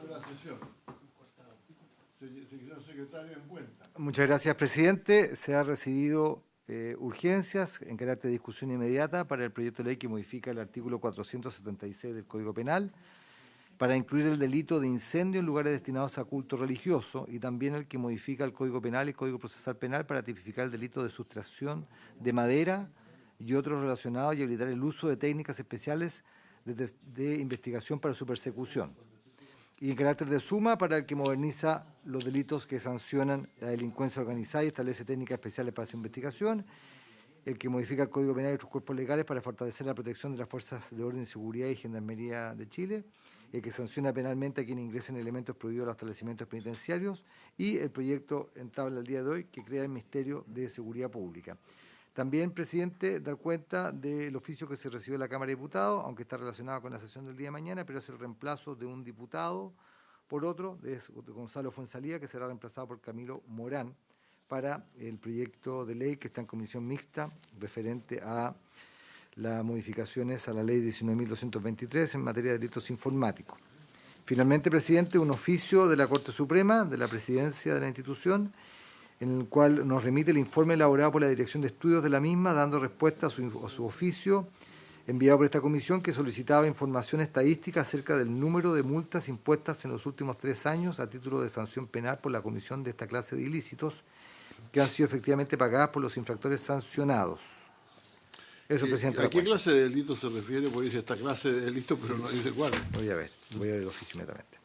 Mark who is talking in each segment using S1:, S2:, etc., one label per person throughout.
S1: la sesión. Señor secretario, en cuenta.
S2: Muchas gracias, presidente. Se ha recibido urgencias en carácter de discusión inmediata para el proyecto de ley que modifica el artículo 476 del Código Penal para incluir el delito de incendio en lugares destinados a culto religioso y también el que modifica el Código Penal y el Código Procesal Penal para tipificar el delito de sustracción de madera y otros relacionados y habilitar el uso de técnicas especiales de investigación para su persecución. Y en carácter de suma para el que moderniza los delitos que sancionan la delincuencia organizada y establece técnicas especiales para su investigación, el que modifica el Código Penal y otros cuerpos legales para fortalecer la protección de las fuerzas de orden y seguridad y Gendarmería de Chile, el que sanciona penalmente a quienes ingresen elementos prohibidos a los establecimientos penitenciarios y el proyecto en tabla el día de hoy que crea el Ministerio de Seguridad Pública. También, presidente, dar cuenta del oficio que se recibió en la Cámara de Diputados, aunque está relacionado con la sesión del día de mañana, pero es el reemplazo de un diputado por otro, de Gonzalo Fuenzalía, que será reemplazado por Camilo Morán, para el proyecto de ley que está en comisión mixta referente a las modificaciones a la ley 19.223 en materia de delitos informáticos. Finalmente, presidente, un oficio de la Corte Suprema, de la presidencia de la institución, en el cual nos remite el informe elaborado por la Dirección de Estudios de la misma, dando respuesta a su oficio enviado por esta comisión que solicitaba información estadística acerca del número de multas impuestas en los últimos 3 años a título de sanción penal por la comisión de esta clase de ilícitos que han sido efectivamente pagadas por los infractores sancionados. Eso, presidente.
S1: ¿A qué clase de delito se refiere? Porque dice esta clase de delito, pero no dice cuál.
S2: Voy a ver el oficio inmediatamente.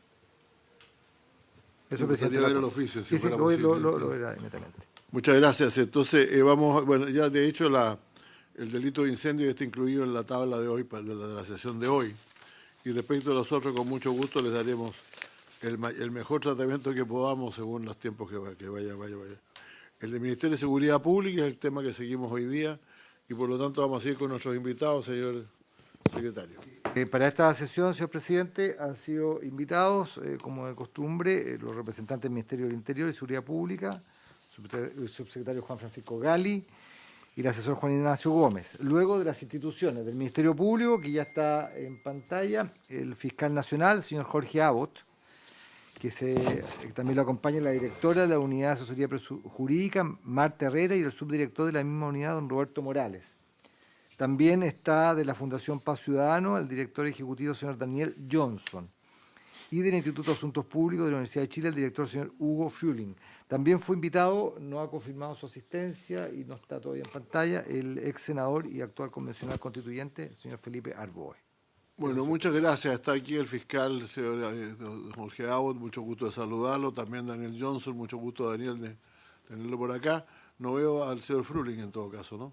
S1: Eso, presidente. Ver el oficio, si
S2: sí, lo verá inmediatamente.
S1: Muchas gracias. Entonces, bueno, ya de hecho el delito de incendio está incluido en la tabla de hoy, de la sesión de hoy. Y respecto a los otros, con mucho gusto les daremos el mejor tratamiento que podamos según los tiempos que vaya. El del Ministerio de Seguridad Pública es el tema que seguimos hoy día y por lo tanto vamos a ir con nuestros invitados, señor secretario.
S2: Para esta sesión, señor presidente, han sido invitados, como de costumbre, los representantes del Ministerio del Interior y Seguridad Pública, el subsecretario Juan Francisco Gali y el asesor Juan Ignacio Gómez. Luego de las instituciones del Ministerio Público, que ya está en pantalla, el fiscal nacional, señor Jorge Abbott, que también lo acompaña la directora de la Unidad de Asesoría Jurídica, Marta Herrera, y el subdirector de la misma unidad, don Roberto Morales. También está de la Fundación Paz Ciudadano el director ejecutivo, señor Daniel Johnson. Y del Instituto de Asuntos Públicos de la Universidad de Chile, el director, señor Hugo Fruling. También fue invitado, no ha confirmado su asistencia y no está todavía en pantalla, el ex senador y actual convencional constituyente, señor Felipe Arboe.
S1: Bueno, muchas gracias. Está aquí el fiscal, señor Jorge Abbott, mucho gusto de saludarlo. También Daniel Johnson, mucho gusto, Daniel, de tenerlo por acá. No veo al señor Fruling en todo caso, ¿no?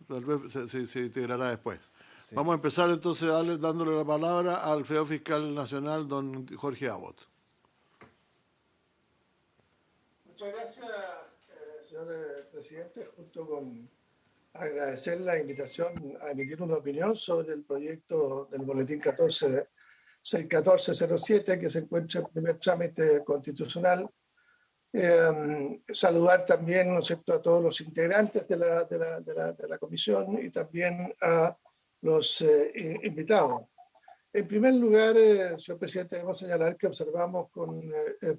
S1: Tal vez se integrará después. Sí. Vamos a empezar entonces dándole la palabra al señor fiscal nacional, don Jorge Abbott.
S3: Muchas gracias, señor presidente. Junto con agradecer la invitación a emitir una opinión sobre el proyecto del boletín 1407 que se encuentra en primer trámite constitucional. Saludar también, ¿no es cierto?, a todos los integrantes de la comisión y también a los invitados. En primer lugar, señor presidente, debemos señalar que observamos con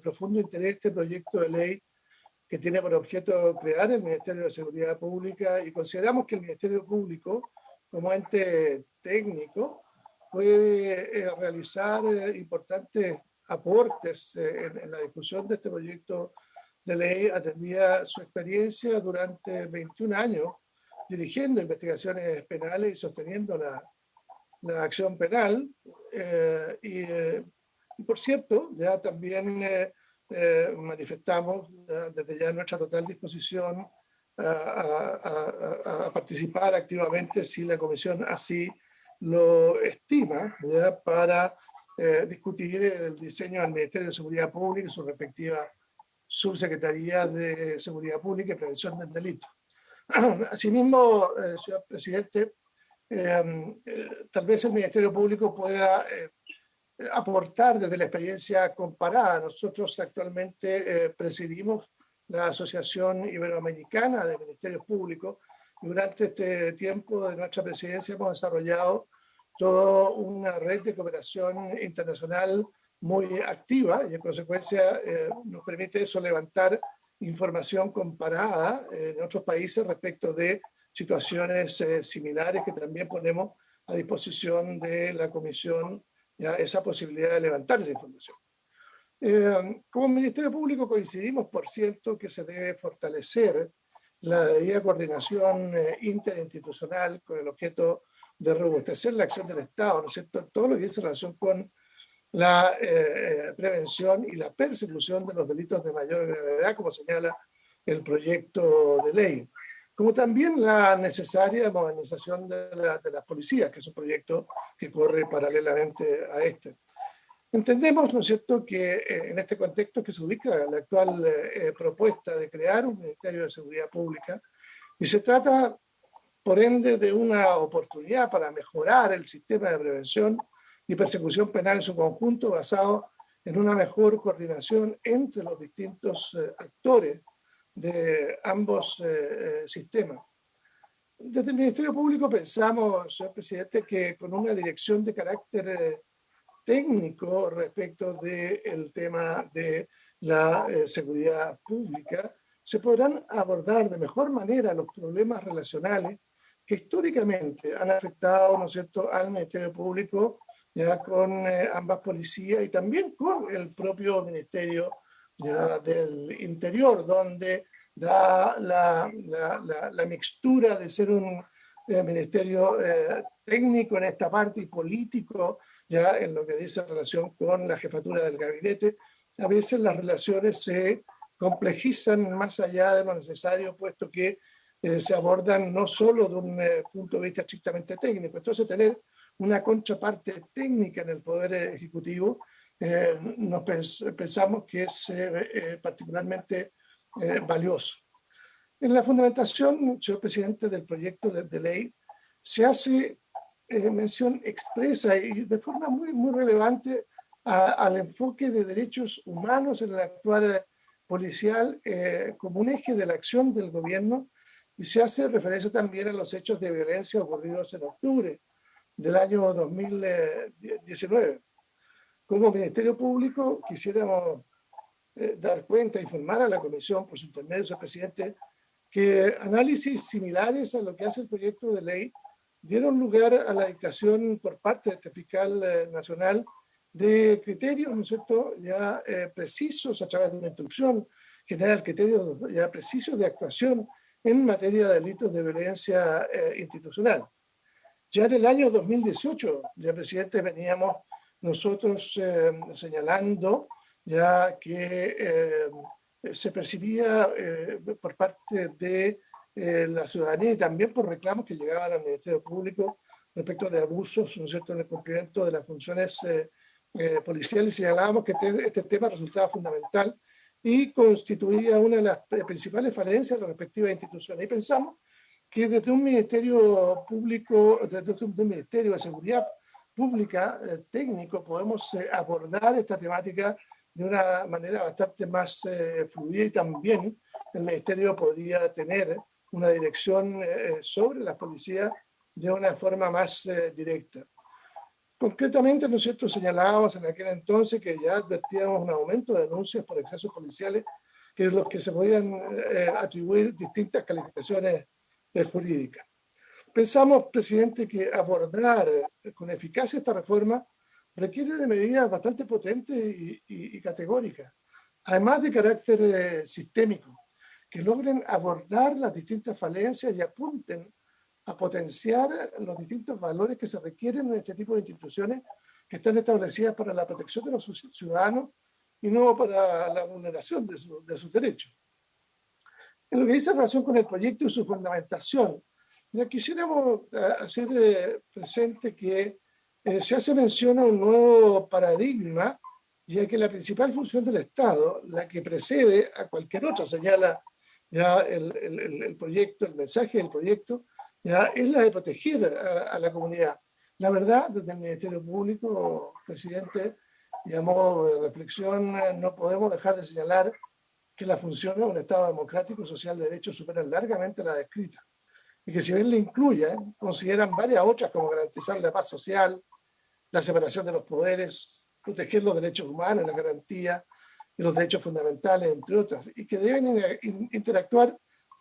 S3: profundo interés este proyecto de ley que tiene por objeto crear el Ministerio de Seguridad Pública y consideramos que el Ministerio Público, como ente técnico, puede realizar importantes aportes en la discusión de este proyecto de ley, atendida su experiencia durante 21 años dirigiendo investigaciones penales y sosteniendo la acción penal. Y por cierto, ya también manifestamos desde ya nuestra total disposición a participar activamente si la comisión así lo estima, ¿ya?, para discutir el diseño del Ministerio de Seguridad Pública y su respectiva Subsecretaría de Seguridad Pública y Prevención del Delito. Asimismo, señor presidente, tal vez el Ministerio Público pueda aportar desde la experiencia comparada. Nosotros actualmente presidimos la Asociación Iberoamericana de Ministerios Públicos y durante este tiempo de nuestra presidencia hemos desarrollado toda una red de cooperación internacional muy activa y en consecuencia nos permite eso levantar información comparada en otros países respecto de situaciones similares que también ponemos a disposición de la Comisión, ya esa posibilidad de levantar esa información. Como Ministerio Público coincidimos, por cierto, que se debe fortalecer la debida coordinación interinstitucional con el objeto de robustecer la acción del Estado, ¿no es cierto?, todo lo que dice relación con la prevención y la persecución de los delitos de mayor gravedad, como señala el proyecto de ley, como también la necesaria modernización de las policías, que es un proyecto que corre paralelamente a este. Entendemos, ¿no es cierto?, que en este contexto que se ubica la actual propuesta de crear un Ministerio de Seguridad Pública, y se trata, por ende, de una oportunidad para mejorar el sistema de prevención y persecución penal en su conjunto, basado en una mejor coordinación entre los distintos actores de ambos sistemas. Desde el Ministerio Público pensamos, señor presidente, que con una dirección de carácter técnico respecto del tema de la seguridad pública, se podrán abordar de mejor manera los problemas relacionales que históricamente han afectado, ¿no es cierto?, al Ministerio Público, ya con ambas policías y también con el propio Ministerio ya del Interior, donde da la mixtura de ser un ministerio técnico en esta parte y político ya en lo que dice relación con la jefatura del gabinete. A veces las relaciones se complejizan más allá de lo necesario, puesto que se abordan no solo de un punto de vista estrictamente técnico. Entonces, tener una contraparte técnica en el Poder Ejecutivo, pensamos que es particularmente valioso. En la fundamentación, señor presidente, del proyecto de ley, se hace mención expresa y de forma muy relevante al enfoque de derechos humanos en el actual policial como un eje de la acción del gobierno, y se hace referencia también a los hechos de violencia ocurridos en octubre del año 2019. Como Ministerio Público quisiéramos dar cuenta, informar a la Comisión, por su intermedio, señor presidente, que análisis similares a lo que hace el proyecto de ley dieron lugar a la dictación por parte de este fiscal nacional de criterios, ¿no es cierto?, ya precisos a través de una instrucción general, criterios ya precisos de actuación en materia de delitos de violencia institucional. Ya en el año 2018, ya presidente, veníamos nosotros señalando ya que se percibía por parte de la ciudadanía y también por reclamos que llegaban al Ministerio Público respecto de abusos, ¿no es cierto?, en el cumplimiento de las funciones policiales, y señalábamos que este tema resultaba fundamental y constituía una de las principales falencias de las respectivas instituciones. Y pensamos que desde un Ministerio Público, desde un Ministerio de Seguridad Pública técnico, podemos abordar esta temática de una manera bastante más fluida, y también el Ministerio podría tener una dirección sobre las policías de una forma más directa. Concretamente, ¿no es cierto?, señalábamos en aquel entonces que ya advertíamos un aumento de denuncias por excesos policiales, que es los que se podían atribuir distintas calificaciones jurídicas. Pensamos, presidente, que abordar con eficacia esta reforma requiere de medidas bastante potentes y categóricas, además de carácter sistémico, que logren abordar las distintas falencias y apunten a potenciar los distintos valores que se requieren en este tipo de instituciones que están establecidas para la protección de los ciudadanos y no para la vulneración de sus derechos. En lo que dice relación con el proyecto y su fundamentación, ya quisiéramos hacer presente que se hace mención a un nuevo paradigma, ya que la principal función del Estado, la que precede a cualquier otra, señala ya el proyecto, el mensaje del proyecto, ya es la de proteger a la comunidad. La verdad, desde el Ministerio Público, presidente, y a modo de reflexión, no podemos dejar de señalar que las funciones de un Estado democrático social de derecho superan largamente la descrita, y que si bien le incluyen, consideran varias otras como garantizar la paz social, la separación de los poderes, proteger los derechos humanos, la garantía de los derechos fundamentales, entre otras, y que deben interactuar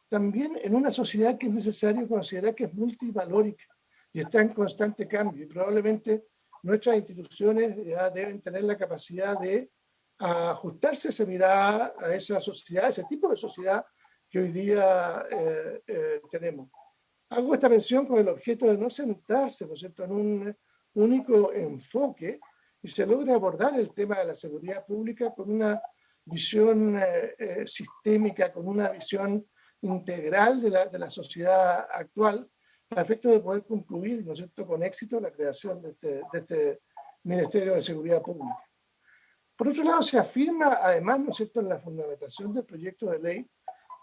S3: también en una sociedad que es necesario considerar que es multivalórica y está en constante cambio. Y probablemente nuestras instituciones ya deben tener la capacidad de ajustarse esa mirada a esa sociedad, ese tipo de sociedad que hoy día tenemos. Hago esta mención con el objeto de no centrarse, ¿no es cierto?, en un único enfoque y se logra abordar el tema de la seguridad pública con una visión sistémica, con una visión integral de la sociedad actual, a efecto de poder concluir, ¿no es cierto?, con éxito la creación de este Ministerio de Seguridad Pública. Por otro lado, se afirma además, ¿no es cierto?, en la fundamentación del proyecto de ley,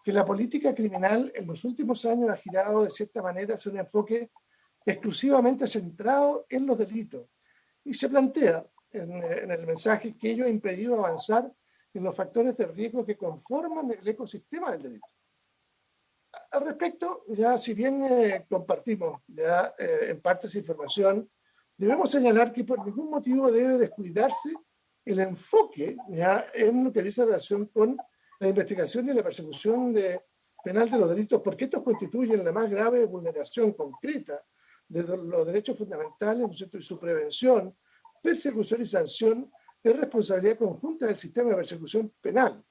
S3: que la política criminal en los últimos años ha girado de cierta manera hacia un enfoque exclusivamente centrado en los delitos. Y se plantea en el mensaje que ello ha impedido avanzar en los factores de riesgo que conforman el ecosistema del delito. Al respecto, ya si bien compartimos ya en parte esa información, debemos señalar que por ningún motivo debe descuidarse el enfoque ya en lo que dice relación con la investigación y la persecución penal de los delitos, porque estos constituyen la más grave vulneración concreta de los derechos fundamentales, ¿no es cierto?, y su prevención, persecución y sanción es responsabilidad conjunta del sistema de persecución penal.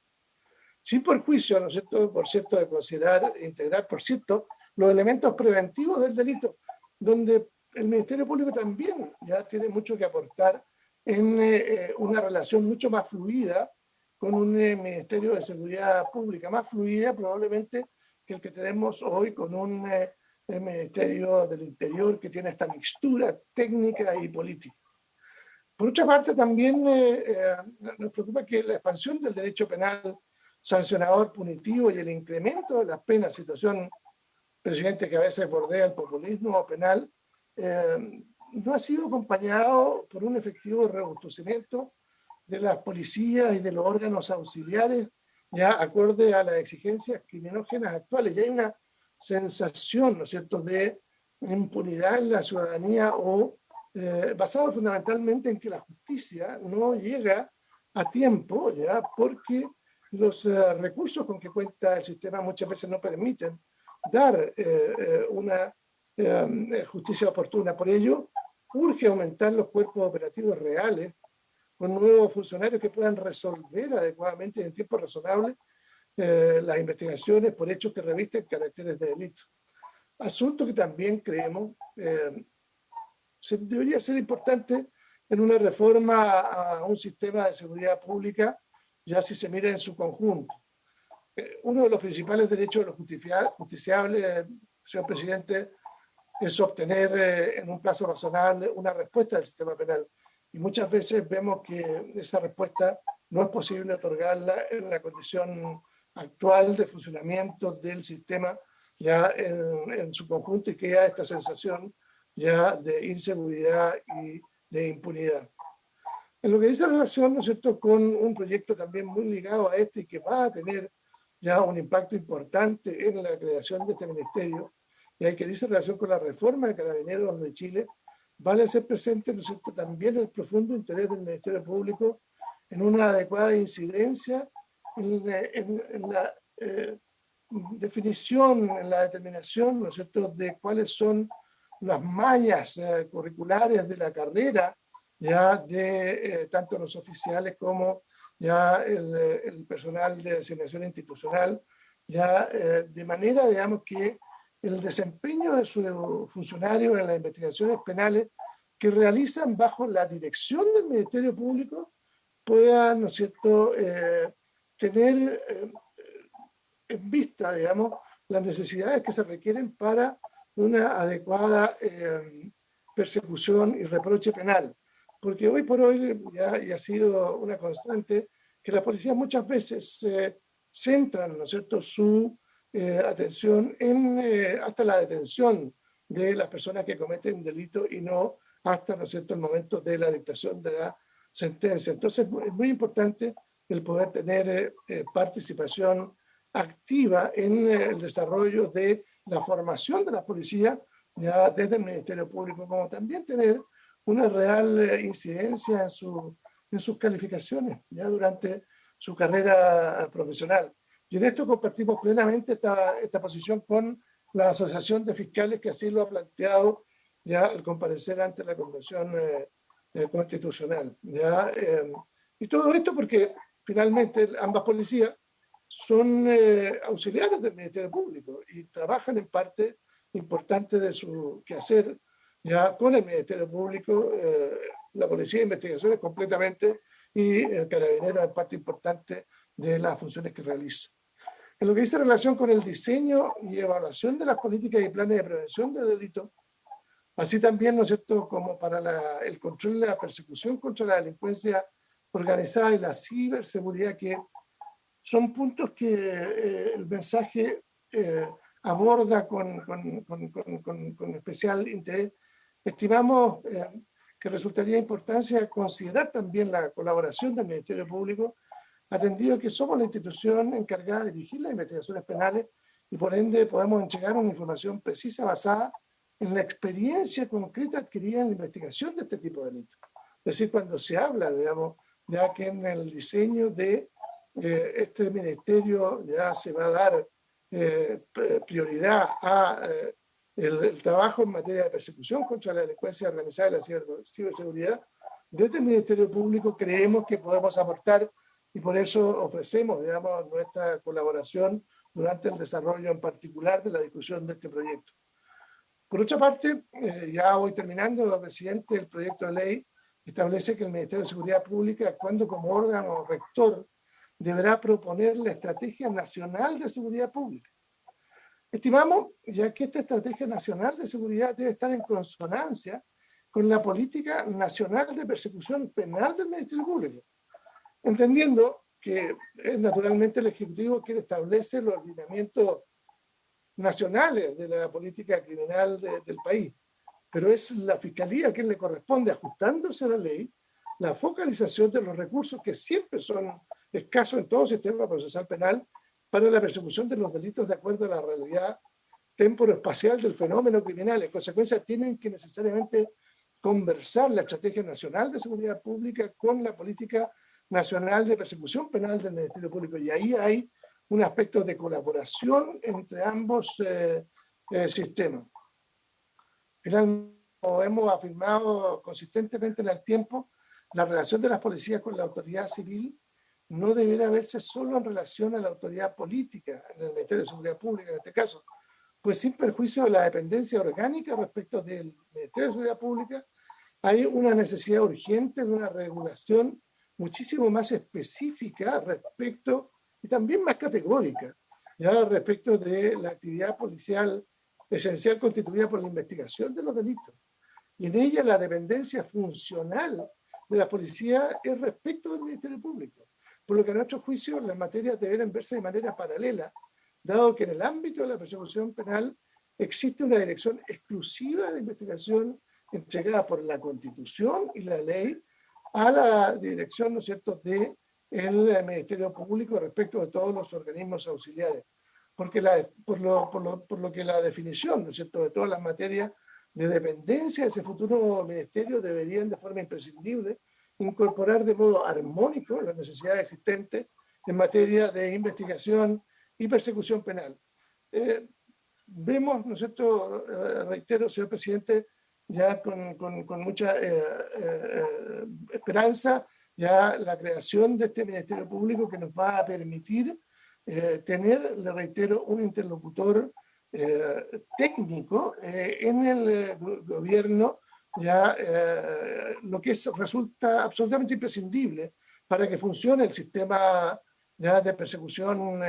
S3: Sin perjuicio, ¿no es cierto?, por cierto, de considerar e integrar, por cierto, los elementos preventivos del delito, donde el Ministerio Público también ya tiene mucho que aportar en una relación mucho más fluida con un Ministerio de Seguridad Pública, más fluida probablemente que el que tenemos hoy con un Ministerio del Interior que tiene esta mixtura técnica y política. Por otra parte, también nos preocupa que la expansión del derecho penal sancionador punitivo y el incremento de las penas, situación, presidente, que a veces bordea el populismo penal, no ha sido acompañado por un efectivo robustecimiento de las policías y de los órganos auxiliares, ya acorde a las exigencias criminógenas actuales. Ya hay una sensación, ¿no es cierto?, de impunidad en la ciudadanía o basado fundamentalmente en que la justicia no llega a tiempo, ya porque los recursos con que cuenta el sistema muchas veces no permiten dar una justicia oportuna. Por ello, urge aumentar los cuerpos operativos reales con nuevos funcionarios que puedan resolver adecuadamente y en tiempo razonable las investigaciones por hechos que revisten caracteres de delito. Asunto que también creemos debería ser importante en una reforma a un sistema de seguridad pública, ya si se mira en su conjunto. Uno de los principales derechos de los justiciables, señor presidente, es obtener en un plazo razonable una respuesta del sistema penal. Y muchas veces vemos que esa respuesta no es posible otorgarla en la condición actual de funcionamiento del sistema ya en su conjunto, y queda esta sensación ya de inseguridad y de impunidad. En lo que dice relación, ¿no es cierto?, con un proyecto también muy ligado a este y que va a tener ya un impacto importante en la creación de este ministerio, y hay que dice relación con la reforma de Carabineros de Chile, vale hacer presente, ¿no es cierto?, también el profundo interés del Ministerio Público en una adecuada incidencia en la definición, en la determinación, ¿no es cierto?, de cuáles son las mallas curriculares de la carrera ya de tanto los oficiales como ya el personal de asignación institucional, ya de manera, digamos, que el desempeño de sus funcionarios en las investigaciones penales que realizan bajo la dirección del Ministerio Público puedan, ¿no es cierto?, tener en vista, digamos, las necesidades que se requieren para una adecuada persecución y reproche penal. Porque hoy por hoy ya ha sido una constante que las policías muchas veces centran, ¿no es cierto?, su atención en hasta la detención de las personas que cometen delito y no hasta, ¿no es cierto?, el momento de la dictación de la sentencia. Entonces es muy importante el poder tener participación activa en el desarrollo de la formación de la policía ya desde el Ministerio Público, como también tener una real incidencia en su en sus calificaciones ya durante su carrera profesional. Y en esto compartimos plenamente esta posición con la Asociación de Fiscales, que así lo ha planteado ya al comparecer ante la Convención Constitucional. ¿Ya? Y todo esto porque finalmente ambas policías son auxiliares del Ministerio Público y trabajan en parte importante de su quehacer ya con el Ministerio Público, la Policía de Investigaciones completamente y el Carabinero es parte importante de las funciones que realiza. En lo que dice relación con el diseño y evaluación de las políticas y planes de prevención del delito, así también, ¿no es cierto?, como para el control de la persecución contra la delincuencia organizada y la ciberseguridad, que son puntos que el mensaje aborda con especial interés. Estimamos que resultaría importante considerar también la colaboración del Ministerio Público, atendido que somos la institución encargada de dirigir las investigaciones penales y por ende podemos entregar una información precisa basada en la experiencia concreta adquirida en la investigación de este tipo de delitos. Es decir, cuando se habla, digamos, ya que en el diseño de este ministerio ya se va a dar prioridad a el trabajo en materia de persecución contra la delincuencia organizada y la ciberseguridad, desde el Ministerio Público creemos que podemos aportar y por eso ofrecemos, digamos, nuestra colaboración durante el desarrollo en particular de la discusión de este proyecto. Por otra parte, ya voy terminando, presidente, el proyecto de ley establece que el Ministerio de Seguridad Pública, actuando como órgano rector, deberá proponer la Estrategia Nacional de Seguridad Pública. Estimamos ya que esta Estrategia Nacional de Seguridad debe estar en consonancia con la Política Nacional de Persecución Penal del Ministerio Público, entendiendo que naturalmente el Ejecutivo quien establece los lineamientos nacionales de la política criminal del país, pero es la Fiscalía quien le corresponde, ajustándose a la ley, la focalización de los recursos que siempre son escasos en todo sistema procesal penal para la persecución de los delitos de acuerdo a la realidad temporoespacial del fenómeno criminal. En consecuencia, tienen que necesariamente conversar la Estrategia Nacional de Seguridad Pública con la Política Nacional de Persecución Penal del Ministerio Público. Y ahí hay un aspecto de colaboración entre ambos sistemas. Finalmente, hemos afirmado consistentemente en el tiempo, la relación de las policías con la autoridad civil no deberá verse solo en relación a la autoridad política, en el Ministerio de Seguridad Pública en este caso, pues sin perjuicio de la dependencia orgánica respecto del Ministerio de Seguridad Pública, hay una necesidad urgente de una regulación muchísimo más específica respecto, y también más categórica, ya respecto de la actividad policial esencial constituida por la investigación de los delitos. Y en ella la dependencia funcional de la policía es respecto del Ministerio Público, por lo que a nuestro juicio las materias deben verse de manera paralela, dado que en el ámbito de la persecución penal existe una dirección exclusiva de investigación entregada por la Constitución y la ley a la dirección, ¿no es cierto?, del Ministerio Público respecto de todos los organismos auxiliares. Porque por lo que la definición, ¿no es cierto?, de todas las materias de dependencia de ese futuro ministerio deberían de forma imprescindible incorporar de modo armónico las necesidades existentes en materia de investigación y persecución penal. Vemos, ¿no es cierto?, reitero, señor presidente, ya con mucha esperanza, ya la creación de este Ministerio Público que nos va a permitir tener, le reitero, un interlocutor técnico en el gobierno, ya lo que resulta absolutamente imprescindible para que funcione el sistema ya de persecución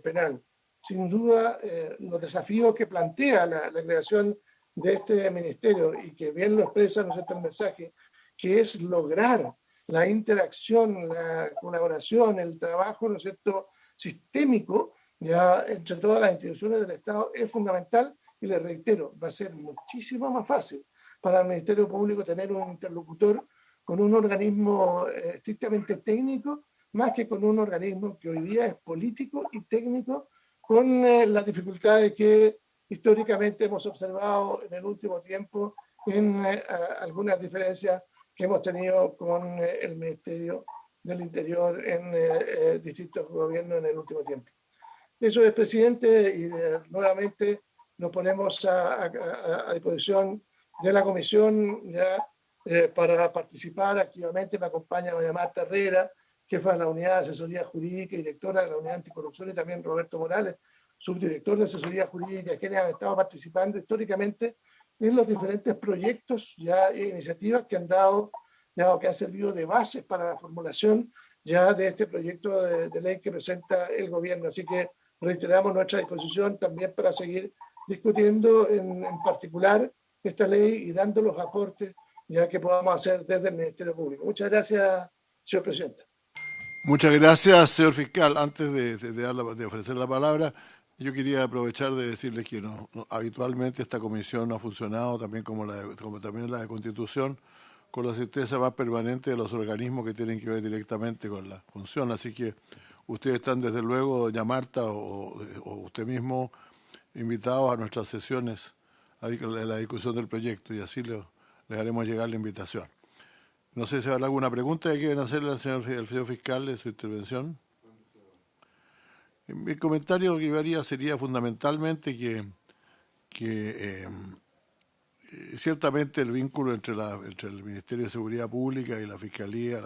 S3: penal. Sin duda, los desafíos que plantea la creación de este ministerio y que bien lo expresa, ¿no es cierto?, el mensaje, que es lograr la interacción, la colaboración, el trabajo, ¿no es cierto?, sistémico, ya entre todas las instituciones del Estado es fundamental y le reitero, va a ser muchísimo más fácil para el Ministerio Público tener un interlocutor con un organismo estrictamente técnico, más que con un organismo que hoy día es político y técnico, con las dificultades que históricamente hemos observado en el último tiempo en algunas diferencias que hemos tenido con el Ministerio del Interior en distintos gobiernos en el último tiempo. Eso es, presidente, y nuevamente nos ponemos a disposición de la comisión ya para participar activamente. Me acompaña doña Marta Herrera, jefa de la Unidad de Asesoría Jurídica y directora de la Unidad Anticorrupción, y también Roberto Morales, subdirector de Asesoría Jurídica, quienes han estado participando históricamente en los diferentes proyectos ya e iniciativas que han dado, ya, que han servido de bases para la formulación ya de este proyecto de ley que presenta el gobierno. Así que reiteramos nuestra disposición también para seguir discutiendo en particular esta ley y dando los aportes ya que podamos hacer desde el Ministerio Público. Muchas gracias, señor presidente.
S1: Muchas gracias, señor fiscal. Antes de ofrecer la palabra, yo quería aprovechar de decirles que habitualmente esta comisión ha funcionado también como también la de Constitución, con la asistencia más permanente de los organismos que tienen que ver directamente con la función. Así que ustedes están desde luego, doña Marta o usted mismo, invitados a nuestras sesiones a la discusión del proyecto, y así les haremos llegar la invitación. No sé si habrá alguna pregunta que quieren hacerle al señor fiscal de su intervención. Mi comentario que yo haría sería fundamentalmente que ciertamente el vínculo entre el Ministerio de Seguridad Pública y la Fiscalía,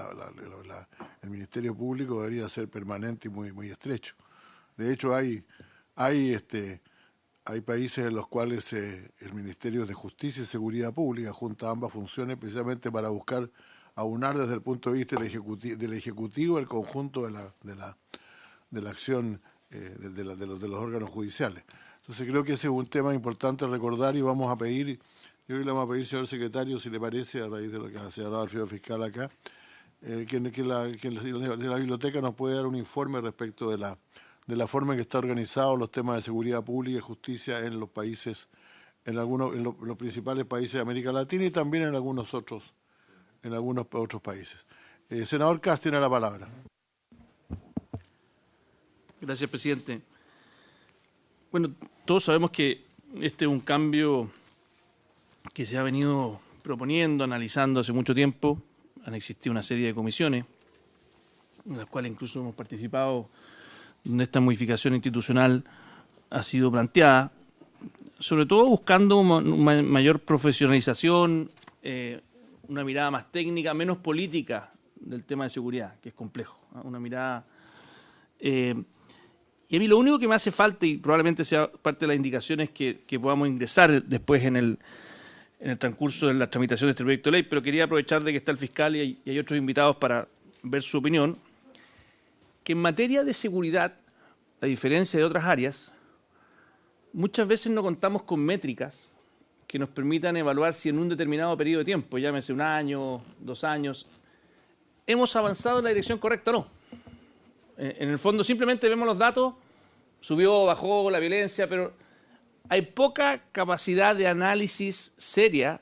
S1: el Ministerio Público debería ser permanente y muy estrecho. De hecho, hay países en los cuales el Ministerio de Justicia y Seguridad Pública junta ambas funciones precisamente para buscar aunar desde el punto de vista del Ejecutivo el conjunto de la acción de los órganos judiciales. Entonces creo que ese es un tema importante a recordar, y vamos a pedir, yo le vamos a pedir, señor secretario, si le parece, a raíz de lo que ha señalado el señor fiscal acá, que la biblioteca nos puede dar un informe respecto de la forma en que está organizado los temas de seguridad pública y justicia en los países, en los principales países de América Latina y también en algunos otros países. Senador Kass tiene la palabra.
S4: Gracias, presidente. Bueno, todos sabemos que este es un cambio que se ha venido proponiendo, analizando hace mucho tiempo. Han existido una serie de comisiones, en las cuales incluso hemos participado, donde esta modificación institucional ha sido planteada, sobre todo buscando una mayor profesionalización, una mirada más técnica, menos política del tema de seguridad, que es complejo, ¿no? Una mirada... y a mí lo único que me hace falta, y probablemente sea parte de las indicaciones que podamos ingresar después en el transcurso de la tramitación de este proyecto de ley, pero quería aprovechar de que está el fiscal y hay otros invitados para ver su opinión, que en materia de seguridad, a diferencia de otras áreas, muchas veces no contamos con métricas que nos permitan evaluar si en un determinado periodo de tiempo, llámese 1 año, 2 años, hemos avanzado en la dirección correcta o no. En el fondo simplemente vemos los datos, subió, bajó la violencia, pero hay poca capacidad de análisis seria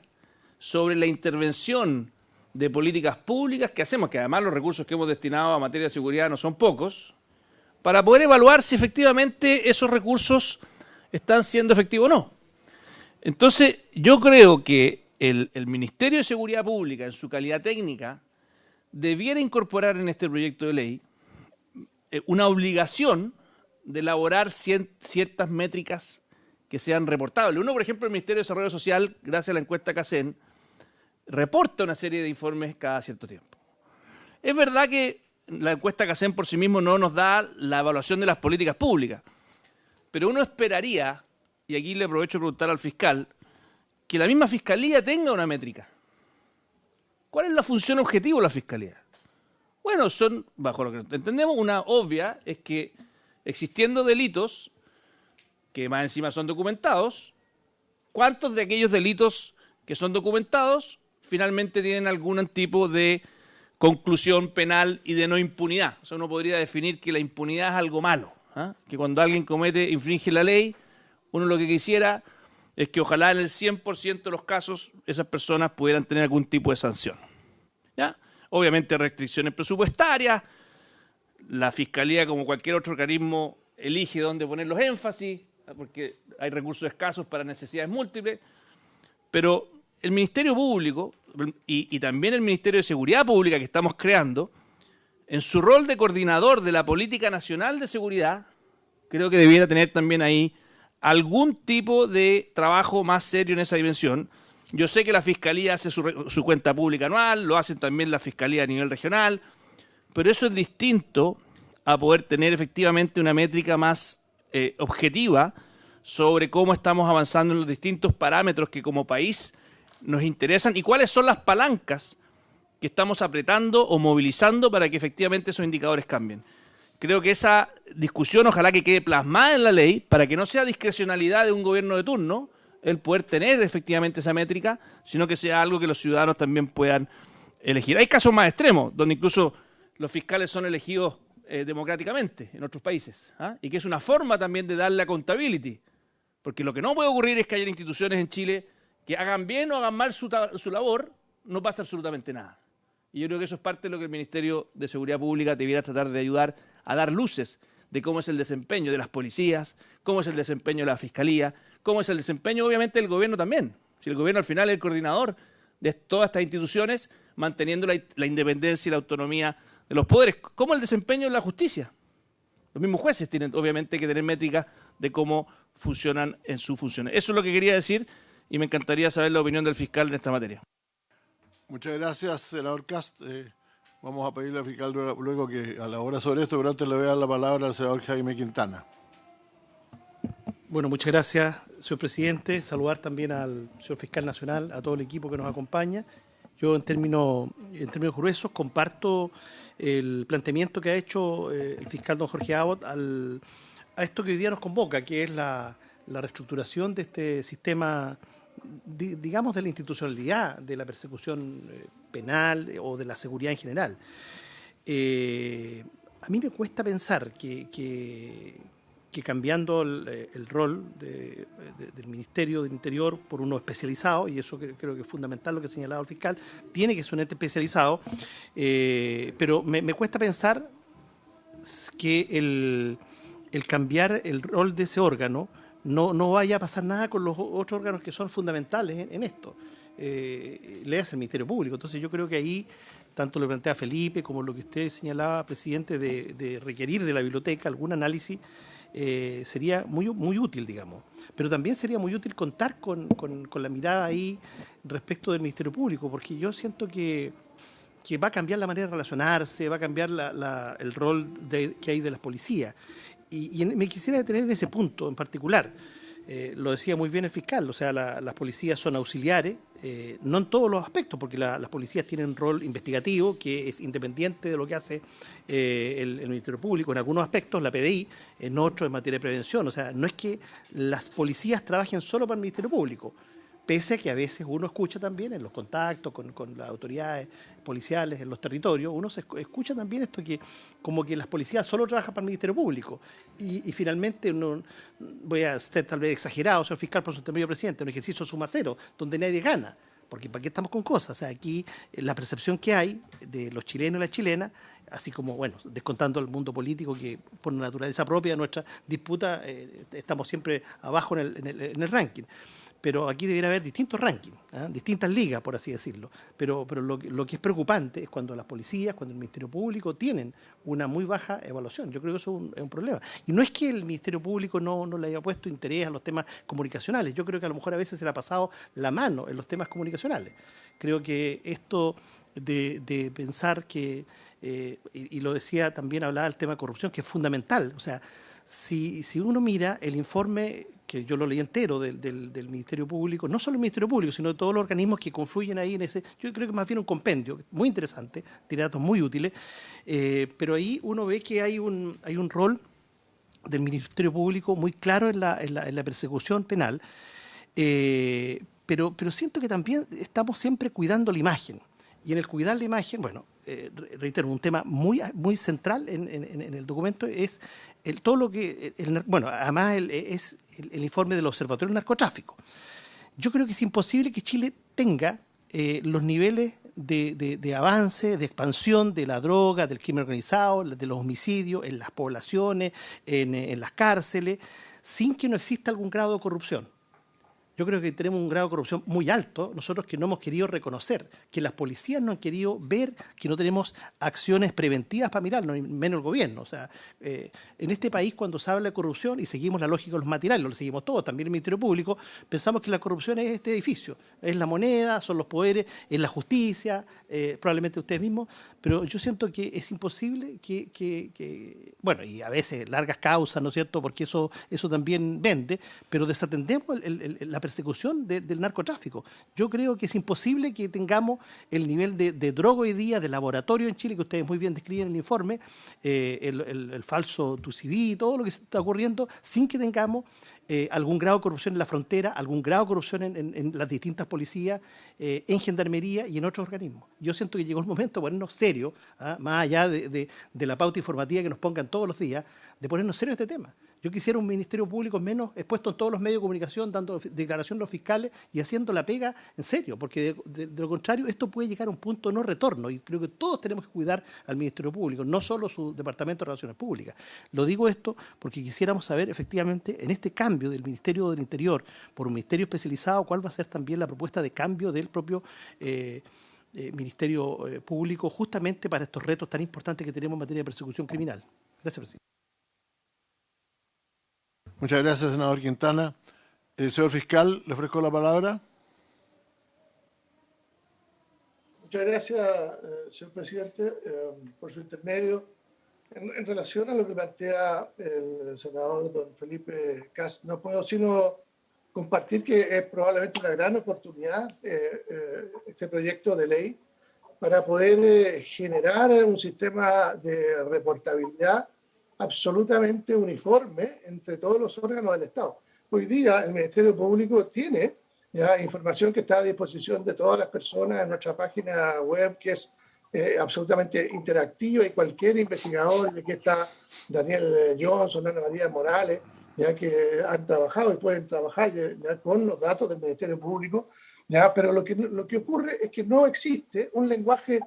S4: sobre la intervención de políticas públicas que hacemos, que además los recursos que hemos destinado a materia de seguridad no son pocos, para poder evaluar si efectivamente esos recursos están siendo efectivos o no. Entonces, yo creo que el Ministerio de Seguridad Pública, en su calidad técnica, debiera incorporar en este proyecto de ley una obligación de elaborar ciertas métricas que sean reportables. Uno, por ejemplo, el Ministerio de Desarrollo Social, gracias a la encuesta CACEN, reporta una serie de informes cada cierto tiempo. Es verdad que la encuesta CACEN por sí mismo no nos da la evaluación de las políticas públicas, pero uno esperaría, y aquí le aprovecho de preguntar al fiscal, que la misma Fiscalía tenga una métrica. ¿Cuál es la función objetivo de la Fiscalía? Bueno, son, bajo lo que entendemos, una obvia es que existiendo delitos que más encima son documentados, ¿cuántos de aquellos delitos que son documentados finalmente tienen algún tipo de conclusión penal y de no impunidad? O sea, uno podría definir que la impunidad es algo malo, ¿eh? Que cuando alguien infringe la ley, uno lo que quisiera es que ojalá en el 100% de los casos esas personas pudieran tener algún tipo de sanción, ¿ya? Obviamente restricciones presupuestarias, la Fiscalía, como cualquier otro organismo, elige dónde poner los énfasis, porque hay recursos escasos para necesidades múltiples, pero el Ministerio Público y también el Ministerio de Seguridad Pública que estamos creando, en su rol de coordinador de la política nacional de seguridad, creo que debiera tener también ahí algún tipo de trabajo más serio en esa dimensión. Yo sé que la Fiscalía hace su cuenta pública anual, lo hacen también la Fiscalía a nivel regional, pero eso es distinto a poder tener efectivamente una métrica más objetiva sobre cómo estamos avanzando en los distintos parámetros que como país nos interesan y cuáles son las palancas que estamos apretando o movilizando para que efectivamente esos indicadores cambien. Creo que esa discusión ojalá que quede plasmada en la ley para que no sea discrecionalidad de un gobierno de turno el poder tener efectivamente esa métrica, sino que sea algo que los ciudadanos también puedan elegir. Hay casos más extremos, donde incluso los fiscales son elegidos democráticamente en otros países, y que es una forma también de darle accountability, porque lo que no puede ocurrir es que haya instituciones en Chile que hagan bien o hagan mal su labor, no pasa absolutamente nada. Y yo creo que eso es parte de lo que el Ministerio de Seguridad Pública debiera tratar de ayudar a dar luces de cómo es el desempeño de las policías, cómo es el desempeño de la Fiscalía, cómo es el desempeño obviamente del gobierno también. Si el gobierno al final es el coordinador de todas estas instituciones, manteniendo la independencia y la autonomía de los poderes, cómo el desempeño de la justicia. Los mismos jueces tienen obviamente que tener métricas de cómo funcionan en sus funciones. Eso es lo que quería decir y me encantaría saber la opinión del fiscal en esta materia.
S1: Muchas gracias, senador Kast. Vamos a pedirle al fiscal luego que elabore sobre esto, pero antes le voy a dar la palabra al senador Jaime Quintana.
S5: Bueno, muchas gracias, señor presidente. Saludar también al señor fiscal nacional, a todo el equipo que nos acompaña. Yo en términos gruesos comparto el planteamiento que ha hecho el fiscal don Jorge Abbott a esto que hoy día nos convoca, que es la reestructuración de este sistema, digamos, de la institucionalidad, de la persecución penal o de la seguridad en general. A mí me cuesta pensar que cambiando el rol del Ministerio del Interior por uno especializado, y eso creo que es fundamental lo que ha señalado el fiscal, tiene que ser un ente especializado, pero me cuesta pensar que el cambiar el rol de ese órgano no vaya a pasar nada con los otros órganos que son fundamentales en esto. Le hace el Ministerio Público. Entonces yo creo que ahí, tanto lo plantea Felipe como lo que usted señalaba, presidente, de requerir de la biblioteca algún análisis, sería muy útil, digamos. Pero también sería muy útil contar con la mirada ahí respecto del Ministerio Público, porque yo siento que va a cambiar la manera de relacionarse, va a cambiar el rol que hay de las policías. Y me quisiera detener en ese punto en particular. Lo decía muy bien el fiscal, o sea, las policías son auxiliares, no en todos los aspectos, porque las policías tienen un rol investigativo que es independiente de lo que hace el Ministerio Público, en algunos aspectos la PDI, en otros en materia de prevención. O sea, no es que las policías trabajen solo para el Ministerio Público, pese a que a veces uno escucha también en los contactos con las autoridades policiales en los territorios, uno se escucha también esto que como que las policías solo trabajan para el Ministerio Público y finalmente, voy a ser tal vez exagerado, señor fiscal, por su término presidente, un ejercicio suma cero, donde nadie gana, porque ¿para qué estamos con cosas? O sea, aquí la percepción que hay de los chilenos y las chilenas, así como, bueno, descontando el mundo político que por naturaleza propia de nuestra disputa estamos siempre abajo en el ranking. Pero aquí debería haber distintos rankings, distintas ligas, por así decirlo. Pero lo que es preocupante es cuando las policías, cuando el Ministerio Público tienen una muy baja evaluación. Yo creo que eso es un problema. Y no es que el Ministerio Público no le haya puesto interés a los temas comunicacionales. Yo creo que a lo mejor a veces se le ha pasado la mano en los temas comunicacionales. Creo que esto de pensar que, y lo decía también, hablaba del tema de corrupción, que es fundamental. O sea, si uno mira el informe, que yo lo leí entero del Ministerio Público, no solo el Ministerio Público, sino de todos los organismos que confluyen ahí en ese, yo creo que más bien un compendio muy interesante, tiene datos muy útiles, pero ahí uno ve que hay un rol del Ministerio Público muy claro en la persecución penal, pero siento que también estamos siempre cuidando la imagen, y en el cuidar la imagen, bueno, reitero, un tema muy central en el documento es todo lo que, bueno, además es el informe del Observatorio del Narcotráfico. Yo creo que es imposible que Chile tenga los niveles de avance, de expansión de la droga, del crimen organizado, de los homicidios en las poblaciones, en las cárceles, sin que no exista algún grado de corrupción. Yo creo que tenemos un grado de corrupción muy alto, nosotros que no hemos querido reconocer, que las policías no han querido ver, que no tenemos acciones preventivas para mirar, no, menos el gobierno. O sea, en este país cuando se habla de corrupción, y seguimos la lógica de los matinales, lo seguimos todos, también el Ministerio Público, pensamos que la corrupción es este edificio, es la moneda, son los poderes, es la justicia, probablemente ustedes mismos, pero yo siento que es imposible bueno, y a veces largas causas, ¿no es cierto?, porque eso también vende, pero desatendemos la persecución del narcotráfico. Yo creo que es imposible que tengamos el nivel de droga hoy día, de laboratorio en Chile, que ustedes muy bien describen en el informe, el falso TUCIBI, todo lo que está ocurriendo, sin que tengamos algún grado de corrupción en la frontera, algún grado de corrupción en las distintas policías, en gendarmería y en otros organismos. Yo siento que llegó el momento de ponernos serios, más allá de la pauta informativa que nos pongan todos los días, de ponernos serios en este tema. Yo quisiera un Ministerio Público menos expuesto en todos los medios de comunicación, dando declaraciones a los fiscales y haciendo la pega en serio, porque de lo contrario esto puede llegar a un punto de no retorno y creo que todos tenemos que cuidar al Ministerio Público, no solo su Departamento de Relaciones Públicas. Lo digo esto porque quisiéramos saber efectivamente en este cambio del Ministerio del Interior por un ministerio especializado, cuál va a ser también la propuesta de cambio del propio Ministerio Público justamente para estos retos tan importantes que tenemos en materia de persecución criminal. Gracias, presidente.
S1: Muchas gracias, senador Quintana. Señor fiscal, le ofrezco la palabra.
S3: Muchas gracias, señor presidente, por su intermedio. En relación a lo que plantea el senador don Felipe Kast, no puedo sino compartir que es probablemente una gran oportunidad este proyecto de ley para poder generar un sistema de reportabilidad absolutamente uniforme entre todos los órganos del Estado. Hoy día el Ministerio Público tiene ya información que está a disposición de todas las personas en nuestra página web, que es absolutamente interactiva, y cualquier investigador, y aquí está Daniel Johnson, Ana María Morales, ya que han trabajado y pueden trabajar ya con los datos del Ministerio Público, ya, pero lo que ocurre es que no existe un lenguaje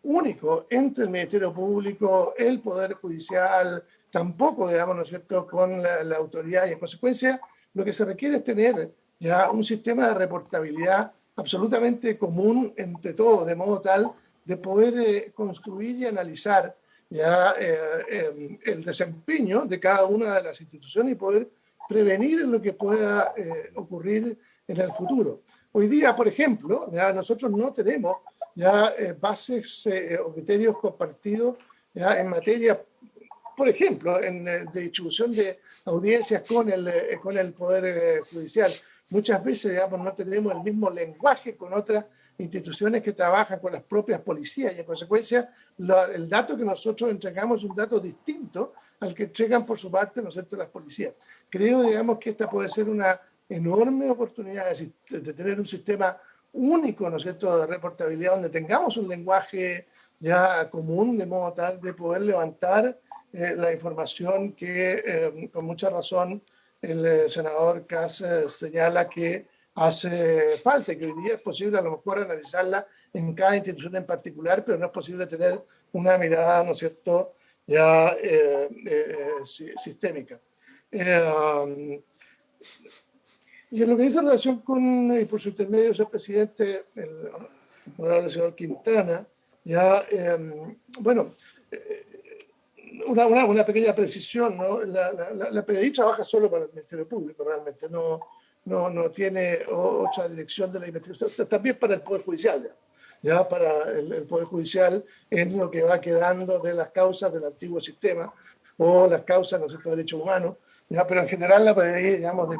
S3: único entre el Ministerio Público, el Poder Judicial, tampoco, digamos, ¿no es cierto?, con la autoridad, y en consecuencia lo que se requiere es tener ya un sistema de reportabilidad absolutamente común entre todos, de modo tal de poder construir y analizar ya el desempeño de cada una de las instituciones y poder prevenir lo que pueda ocurrir en el futuro. Hoy día, por ejemplo, ya nosotros no tenemos ya bases o criterios compartidos ya en materia, por ejemplo, de distribución de audiencias con el Poder Judicial. Muchas veces, digamos, no tenemos el mismo lenguaje con otras instituciones que trabajan con las propias policías, y en consecuencia el dato que nosotros entregamos es un dato distinto al que entregan por su parte, ¿no es cierto?, las policías. Creo, digamos, que esta puede ser una enorme oportunidad de tener un sistema único, ¿no es cierto?, de reportabilidad, donde tengamos un lenguaje ya común, de modo tal de poder levantar la información que con mucha razón el senador Kast señala que hace falta, que hoy día es posible a lo mejor analizarla en cada institución en particular, pero no es posible tener una mirada, ¿no es cierto?, ya sistémica. Y en lo que dice en relación con, y por su intermedio, señor presidente, el honorable señor Quintana, ya, bueno, una pequeña precisión, ¿no? La PDI trabaja solo para el Ministerio Público, realmente, no tiene otra dirección de la investigación, también para el Poder Judicial, ya para el Poder Judicial en lo que va quedando de las causas del antiguo sistema o las causas, ¿no es cierto?, de derechos humanos, ya, pero en general la PDI, digamos,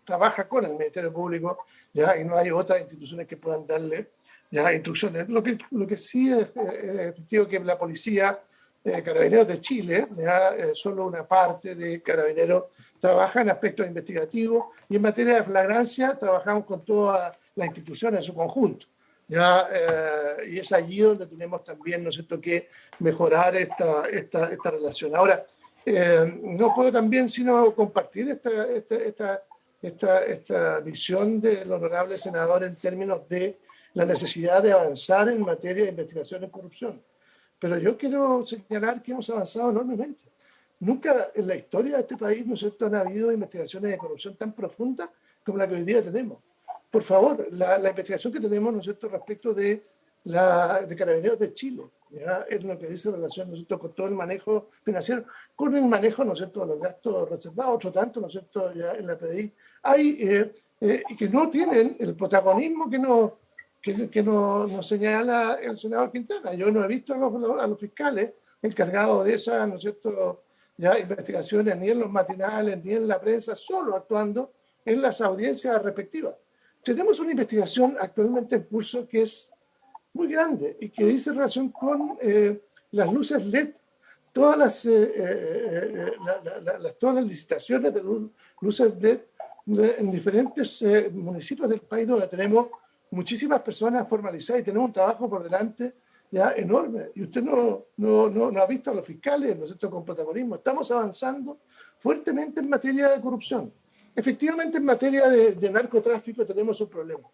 S3: trabaja con el Ministerio Público, ya, y no hay otras instituciones que puedan darle ya instrucciones. Lo que sí es efectivo que la policía, Carabineros de Chile, ya, solo una parte de Carabineros trabaja en aspectos investigativos, y en materia de flagrancia trabajamos con todas las instituciones en su conjunto. Ya, y es allí donde tenemos también, ¿no es cierto?, que mejorar esta relación. Ahora, no puedo también sino compartir esta visión del honorable senador en términos de la necesidad de avanzar en materia de investigación en corrupción. Pero yo quiero señalar que hemos avanzado enormemente. Nunca en la historia de este país, ¿no es cierto?, han habido investigaciones de corrupción tan profundas como la que hoy día tenemos. Por favor, la investigación que tenemos, ¿no es cierto?, respecto de Carabineros de Chile, ¿ya? Es lo que dice en relación, ¿no es cierto?, con todo el manejo financiero, con el manejo, ¿no es cierto?, de los gastos reservados, otro tanto, ¿no es cierto?, ya en la PDI, hay y que no tienen el protagonismo que nos señala el senador Quintana. Yo no he visto a los fiscales encargados de esas, ¿no es cierto?, ya investigaciones, ni en los matinales, ni en la prensa, solo actuando en las audiencias respectivas. Tenemos una investigación actualmente en curso que es muy grande y que dice relación con las luces LED, todas las licitaciones de luces LED en diferentes municipios del país donde tenemos muchísimas personas formalizadas y tenemos un trabajo por delante ya enorme. Y usted no ha visto a los fiscales, ¿no es cierto?, con protagonismo. Estamos avanzando fuertemente en materia de corrupción. Efectivamente, en materia de narcotráfico tenemos un problema.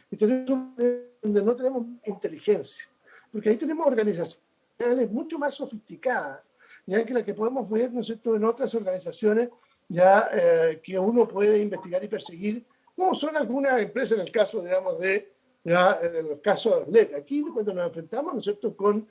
S3: Y tenemos un problema donde no tenemos inteligencia. Porque ahí tenemos organizaciones mucho más sofisticadas, ya que las que podemos ver, ¿no es cierto?, en otras organizaciones ya que uno puede investigar y perseguir, como son algunas empresas en el caso, digamos, de los casos LED. Aquí cuando nos enfrentamos, ¿no es cierto?, con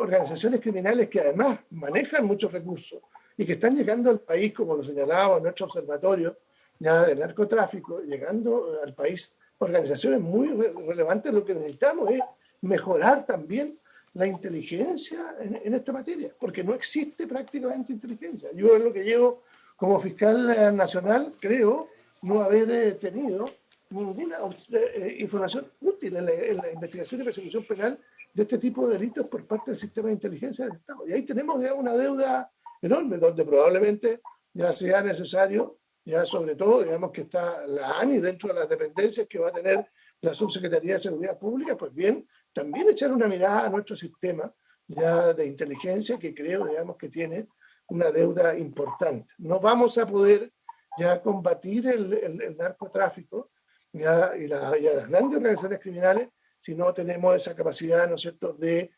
S3: organizaciones criminales que además manejan muchos recursos y que están llegando al país, como lo señalaba nuestro observatorio ya del narcotráfico, llegando al país organizaciones muy relevantes. Lo que necesitamos es mejorar también la inteligencia en esta materia, porque no existe prácticamente inteligencia. Yo en lo que llevo como fiscal nacional creo no haber tenido ninguna información útil en la investigación y persecución penal de este tipo de delitos por parte del sistema de inteligencia del Estado. Y ahí tenemos ya una deuda enorme, donde probablemente ya sea necesario, ya sobre todo, digamos que está la ANI dentro de las dependencias que va a tener la Subsecretaría de Seguridad Pública, pues bien, también echar una mirada a nuestro sistema ya de inteligencia, que creo, digamos, que tiene una deuda importante. No vamos a poder ya combatir el narcotráfico ya, y las grandes organizaciones criminales si no tenemos esa capacidad, ¿no es cierto?, de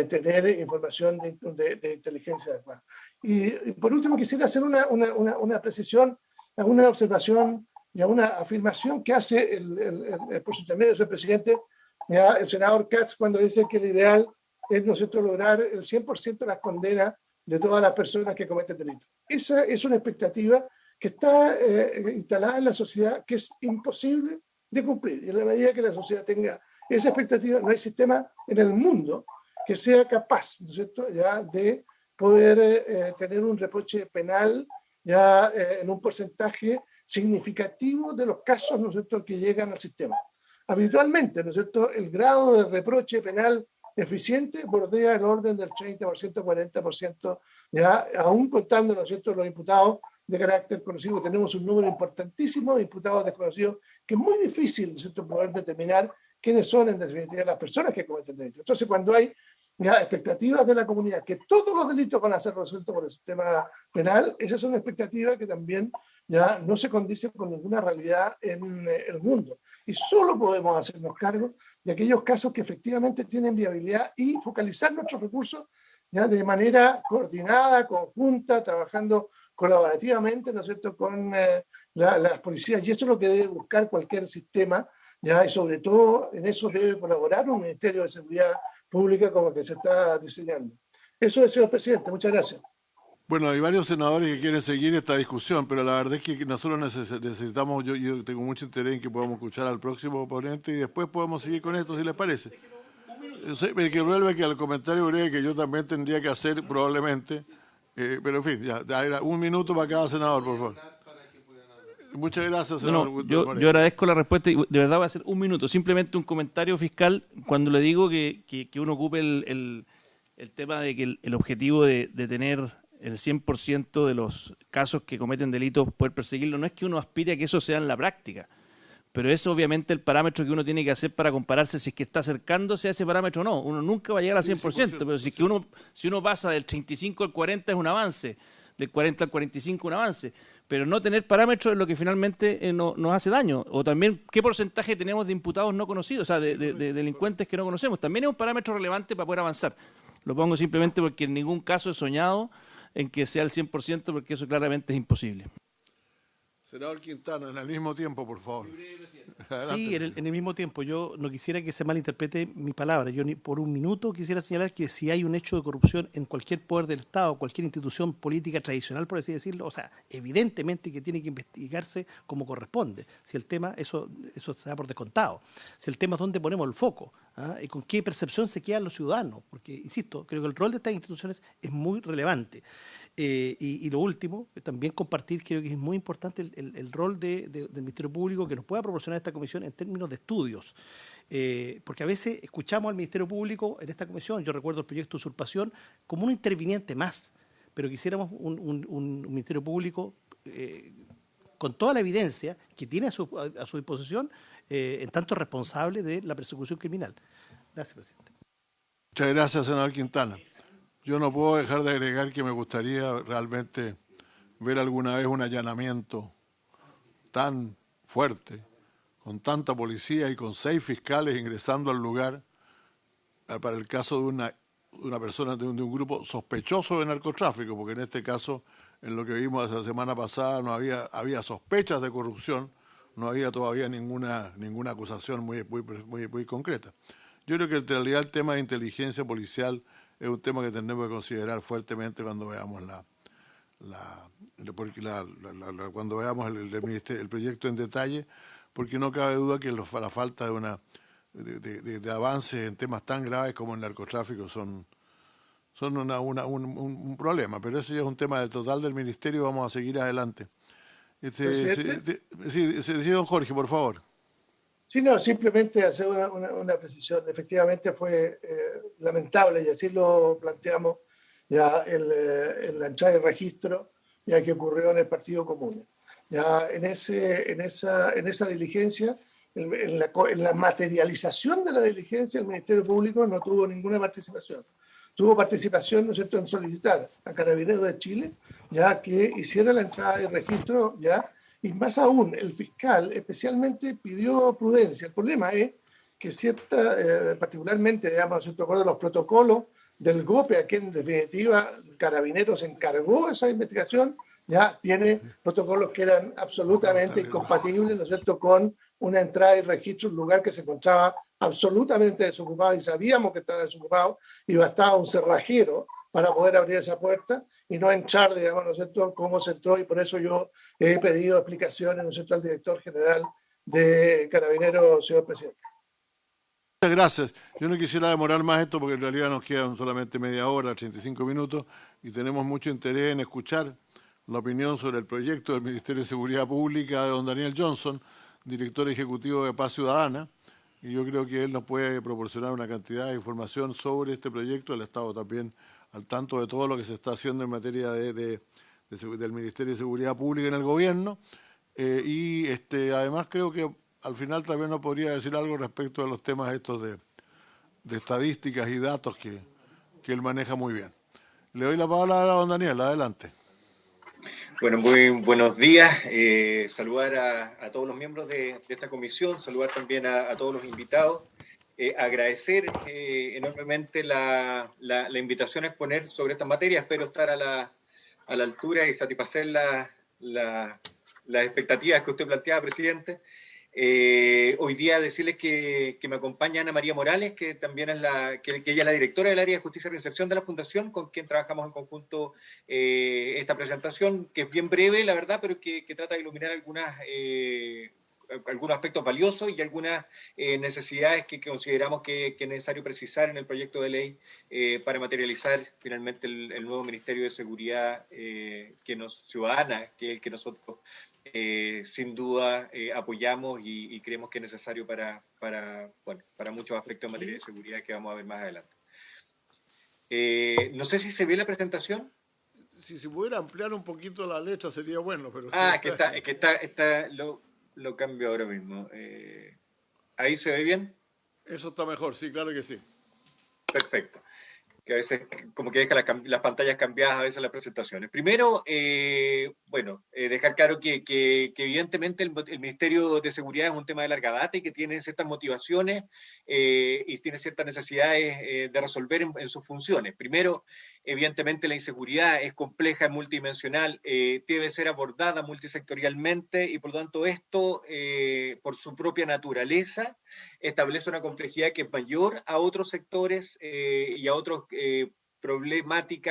S3: tener información de inteligencia adecuada. Y por último quisiera hacer una precisión, una observación y una afirmación que hace por su intermedio de su presidente, ya, el senador Katz, cuando dice que el ideal es, ¿no es cierto?, lograr el 100% de las condenas de todas las personas que cometen delitos. Esa es una expectativa que está instalada en la sociedad, que es imposible de cumplir. Y en la medida que la sociedad tenga esa expectativa, no hay sistema en el mundo que sea capaz, ¿no es cierto?, ya de poder tener un reproche penal ya en un porcentaje significativo de los casos, ¿no es cierto?, que llegan al sistema. Habitualmente, ¿no es cierto?, el grado de reproche penal eficiente bordea el orden del 30%, 40%, ya aún contando, ¿no es cierto?, los imputados de carácter conocido. Tenemos un número importantísimo de imputados desconocidos que es muy difícil, ¿no es cierto?, poder determinar quiénes son en definitiva las personas que cometen delitos. Entonces, cuando hay ya expectativas de la comunidad que todos los delitos van a ser resueltos por el sistema penal, esas son expectativas que también ya no se condicen con ninguna realidad en el mundo. Y solo podemos hacernos cargo de aquellos casos que efectivamente tienen viabilidad y focalizar nuestros recursos ya de manera coordinada, conjunta, trabajando colaborativamente, ¿no es cierto?, con las policías. Y eso es lo que debe buscar cualquier sistema, ya, y sobre todo en eso debe colaborar un Ministerio de Seguridad Pública como el que se está diseñando. Eso es, señor presidente. Muchas gracias.
S1: Bueno, hay varios senadores que quieren seguir esta discusión, pero la verdad es que nosotros necesitamos, yo tengo mucho interés en que podamos escuchar al próximo ponente y después podemos seguir con esto, si les parece. Yo sé que vuelve que al comentario breve que yo también tendría que hacer probablemente, pero en fin, ya, un minuto para cada senador, por favor. Muchas gracias, senador.
S4: Yo agradezco la respuesta y de verdad va a ser un minuto. Simplemente un comentario fiscal cuando le digo que uno ocupe el tema de que el objetivo de tener el 100% de los casos que cometen delitos, poder perseguirlo, no es que uno aspire a que eso sea en la práctica, pero es obviamente el parámetro que uno tiene que hacer para compararse si es que está acercándose a ese parámetro o no. Uno nunca va a llegar al 100%, pero si uno pasa del 35 al 40 es un avance, del 40 al 45 un avance, pero no tener parámetros es lo que finalmente nos hace daño. O también qué porcentaje tenemos de imputados no conocidos, o sea, de delincuentes que no conocemos. También es un parámetro relevante para poder avanzar. Lo pongo simplemente porque en ningún caso he soñado en que sea el 100%, porque eso claramente es imposible.
S1: Senador Quintana, en el mismo tiempo, por favor.
S5: Sí, en el mismo tiempo, yo no quisiera que se malinterprete mi palabra. Yo ni por un minuto quisiera señalar que si hay un hecho de corrupción en cualquier poder del Estado, cualquier institución política tradicional, por así decirlo, o sea, evidentemente que tiene que investigarse como corresponde. Si el tema, eso se da por descontado. Si el tema es dónde ponemos el foco, ¿ah? Y con qué percepción se quedan los ciudadanos, porque, insisto, creo que el rol de estas instituciones es muy relevante. Y lo último, también compartir, creo que es muy importante el rol del Ministerio Público que nos pueda proporcionar esta comisión en términos de estudios. Porque a veces escuchamos al Ministerio Público en esta comisión, yo recuerdo el proyecto de usurpación, como un interviniente más, pero quisiéramos un Ministerio Público con toda la evidencia que tiene a su disposición, en tanto responsable de la persecución criminal. Gracias, presidente.
S1: Muchas gracias, senador Quintana. Yo no puedo dejar de agregar que me gustaría realmente ver alguna vez un allanamiento tan fuerte, con tanta policía y con 6 fiscales ingresando al lugar para el caso de una persona, de un grupo sospechoso de narcotráfico, porque en este caso, en lo que vimos la semana pasada, había sospechas de corrupción, no había todavía ninguna acusación muy concreta. Yo creo que en realidad el tema de inteligencia policial es un tema que tenemos que considerar fuertemente cuando veamos cuando veamos el proyecto en detalle, porque no cabe duda que la falta de avances en temas tan graves como el narcotráfico son un problema, pero eso ya es un tema del total del ministerio y vamos a seguir adelante. Sí, don Jorge, por favor.
S3: Sí, no, simplemente hacer una precisión. Efectivamente fue lamentable, y así lo planteamos ya en la entrada de registro, ya que ocurrió en el Partido Común. Ya en esa diligencia, en la materialización de la diligencia, el Ministerio Público no tuvo ninguna participación. Tuvo participación, ¿no es cierto?, en solicitar a Carabineros de Chile ya que hiciera la entrada de registro, ya. Y más aún, el fiscal especialmente pidió prudencia. El problema es que particularmente, digamos, de acuerdo a los protocolos del GOPE, a quien en definitiva Carabineros encargó esa investigación, ya tiene protocolos que eran absolutamente incompatibles, ¿no es cierto?, con una entrada y registro en un lugar que se encontraba absolutamente desocupado y sabíamos que estaba desocupado y bastaba un cerrajero para poder abrir esa puerta y no entrar, digamos, ¿no es cierto?, cómo se entró, y por eso yo he pedido explicaciones, ¿no es cierto?, al director general de Carabineros, señor presidente.
S1: Muchas gracias. Yo no quisiera demorar más esto porque en realidad nos quedan solamente media hora, 35 minutos, y tenemos mucho interés en escuchar la opinión sobre el proyecto del Ministerio de Seguridad Pública de don Daniel Johnson, director ejecutivo de Paz Ciudadana, y yo creo que él nos puede proporcionar una cantidad de información sobre este proyecto. El Estado también al tanto de todo lo que se está haciendo en materia del Ministerio de Seguridad Pública en el gobierno, y además creo que al final también nos podría decir algo respecto a los temas estos de estadísticas y datos que él maneja muy bien. Le doy la palabra a don Daniel, adelante.
S6: Bueno, muy buenos días. Saludar a todos los miembros de esta comisión, saludar también a todos los invitados. Agradecer enormemente la invitación a exponer sobre estas materias. Espero estar a la altura y satisfacer las expectativas que usted planteaba, presidente. Hoy día decirles que me acompaña Ana María Morales, que también es que ella es la directora del área de justicia y reinserción de la Fundación, con quien trabajamos en conjunto esta presentación, que es bien breve, la verdad, pero que trata de iluminar algunos aspectos valiosos y algunas necesidades que consideramos que es necesario precisar en el proyecto de ley para materializar finalmente el nuevo Ministerio de Seguridad Ciudadana, que es el que nosotros sin duda apoyamos y creemos que es necesario para muchos aspectos en materia de seguridad que vamos a ver más adelante. No sé si se ve la presentación.
S1: Si se pudiera ampliar un poquito la letra sería bueno, pero...
S6: Lo cambio ahora mismo. ¿Ahí se ve bien?
S1: Eso está mejor, sí, claro que sí.
S6: Perfecto. Que a veces como que deja las pantallas cambiadas a veces las presentaciones. Primero, dejar claro que evidentemente el Ministerio de Seguridad es un tema de larga data y que tiene ciertas motivaciones y tiene ciertas necesidades de resolver en sus funciones. Primero, Evidentemente la inseguridad es compleja, es multidimensional, debe ser abordada multisectorialmente y por lo tanto esto, por su propia naturaleza, establece una complejidad que es mayor a otros sectores y a otros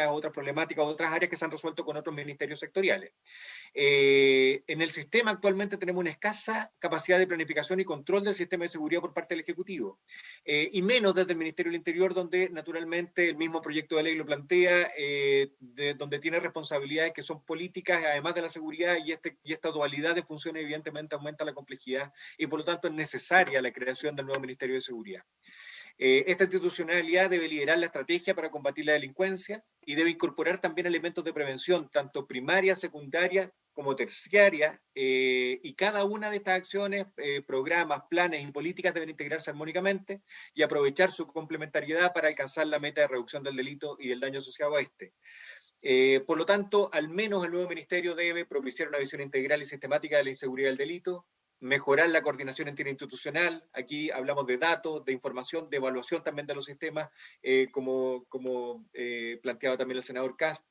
S6: otras problemáticas, otras áreas que se han resuelto con otros ministerios sectoriales. En el sistema actualmente tenemos una escasa capacidad de planificación y control del sistema de seguridad por parte del Ejecutivo, y menos desde el Ministerio del Interior, donde naturalmente el mismo proyecto de ley lo plantea, donde tiene responsabilidades que son políticas, además de la seguridad, y esta dualidad de funciones evidentemente aumenta la complejidad y por lo tanto es necesaria la creación del nuevo Ministerio de Seguridad. Esta institucionalidad debe liderar la estrategia para combatir la delincuencia y debe incorporar también elementos de prevención, tanto primaria, secundaria como terciaria, y cada una de estas acciones, programas, planes y políticas deben integrarse armónicamente y aprovechar su complementariedad para alcanzar la meta de reducción del delito y del daño asociado a este. Por lo tanto, al menos el nuevo ministerio debe propiciar una visión integral y sistemática de la inseguridad y del delito, mejorar la coordinación interinstitucional. Aquí hablamos de datos, de información, de evaluación también de los sistemas, como planteaba también el senador Kast.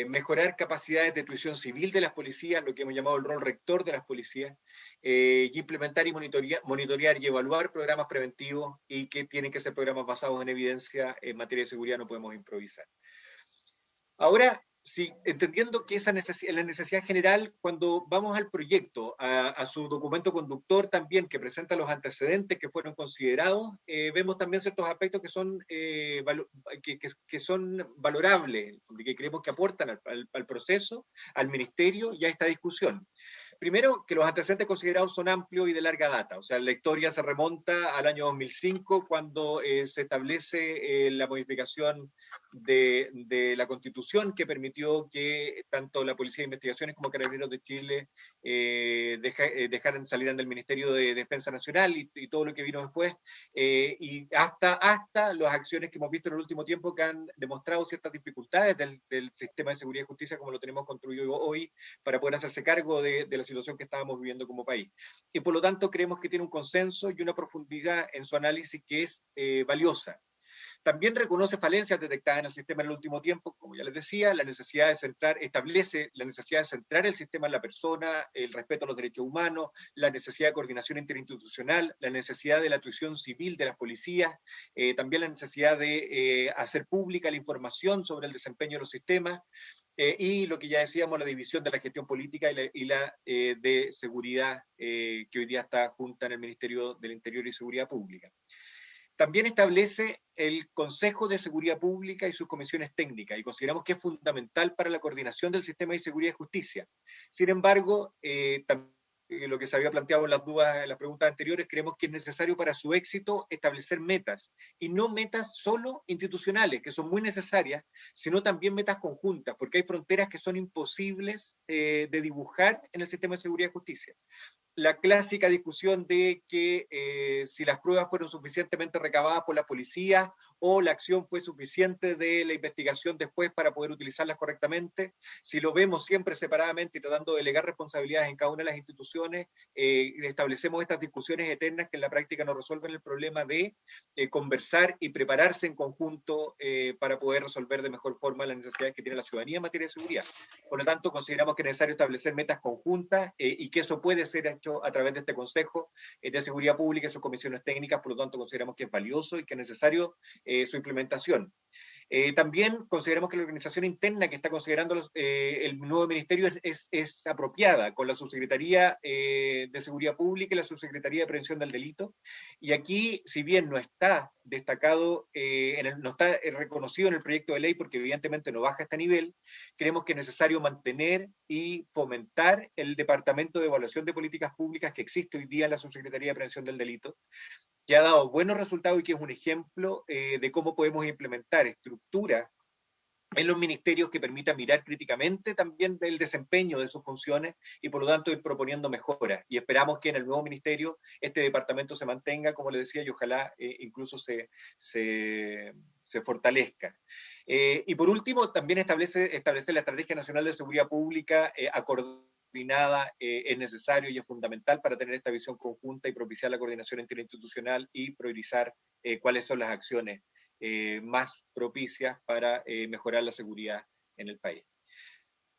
S6: Mejorar capacidades de tuición civil de las policías, lo que hemos llamado el rol rector de las policías, y implementar y monitorear y evaluar programas preventivos y que tienen que ser programas basados en evidencia. En materia de seguridad no podemos improvisar. Ahora, sí, entendiendo que esa la necesidad general, cuando vamos al proyecto, a su documento conductor también, que presenta los antecedentes que fueron considerados, vemos también ciertos aspectos que son, que son valorables, que creemos que aportan al proceso, al ministerio y a esta discusión. Primero, que los antecedentes considerados son amplios y de larga data. O sea, la historia se remonta al año 2005, cuando se establece la modificación de la Constitución, que permitió que tanto la Policía de Investigaciones como Carabineros de Chile salieran del Ministerio de Defensa Nacional y todo lo que vino después, y hasta las acciones que hemos visto en el último tiempo, que han demostrado ciertas dificultades del sistema de seguridad y justicia como lo tenemos construido hoy, para poder hacerse cargo de la situación que estábamos viviendo como país. Y por lo tanto creemos que tiene un consenso y una profundidad en su análisis que es valiosa. También reconoce falencias detectadas en el sistema en el último tiempo, como ya les decía, establece la necesidad de centrar el sistema en la persona, el respeto a los derechos humanos, la necesidad de coordinación interinstitucional, la necesidad de la tuición civil de las policías, también la necesidad de hacer pública la información sobre el desempeño de los sistemas, y lo que ya decíamos, la división de la gestión política y la de seguridad, que hoy día está junta en el Ministerio del Interior y Seguridad Pública. También establece el Consejo de Seguridad Pública y sus comisiones técnicas, y consideramos que es fundamental para la coordinación del sistema de seguridad y justicia. Sin embargo, lo que se había planteado en las dudas, en las preguntas anteriores, creemos que es necesario para su éxito establecer metas, y no metas solo institucionales, que son muy necesarias, sino también metas conjuntas, porque hay fronteras que son imposibles de dibujar en el sistema de seguridad y justicia. La clásica discusión de que si las pruebas fueron suficientemente recabadas por la policía o la acción fue suficiente de la investigación después para poder utilizarlas correctamente. Si lo vemos siempre separadamente y tratando de delegar responsabilidades en cada una de las instituciones, establecemos estas discusiones eternas que en la práctica no resuelven el problema de conversar y prepararse en conjunto para poder resolver de mejor forma las necesidades que tiene la ciudadanía en materia de seguridad. Por lo tanto, consideramos que es necesario establecer metas conjuntas y que eso puede ser hecho a través de este Consejo de Seguridad Pública y sus comisiones técnicas. Por lo tanto, consideramos que es valioso y que es necesario su implementación. También consideramos que la organización interna que está considerando el nuevo ministerio es apropiada, con la Subsecretaría de Seguridad Pública y la Subsecretaría de Prevención del Delito. Y aquí, si bien no está destacado, no está reconocido en el proyecto de ley, porque evidentemente no baja a este nivel, creemos que es necesario mantener y fomentar el Departamento de Evaluación de Políticas Públicas que existe hoy día en la Subsecretaría de Prevención del Delito, que ha dado buenos resultados y que es un ejemplo de cómo podemos implementar estructuras en los ministerios que permitan mirar críticamente también el desempeño de sus funciones y por lo tanto ir proponiendo mejoras. Y esperamos que en el nuevo ministerio este departamento se mantenga, como les decía, y ojalá incluso se fortalezca. Y por último, también establecer la Estrategia Nacional de Seguridad Pública coordinada, es necesario y es fundamental para tener esta visión conjunta y propiciar la coordinación interinstitucional y priorizar cuáles son las acciones más propicias para mejorar la seguridad en el país.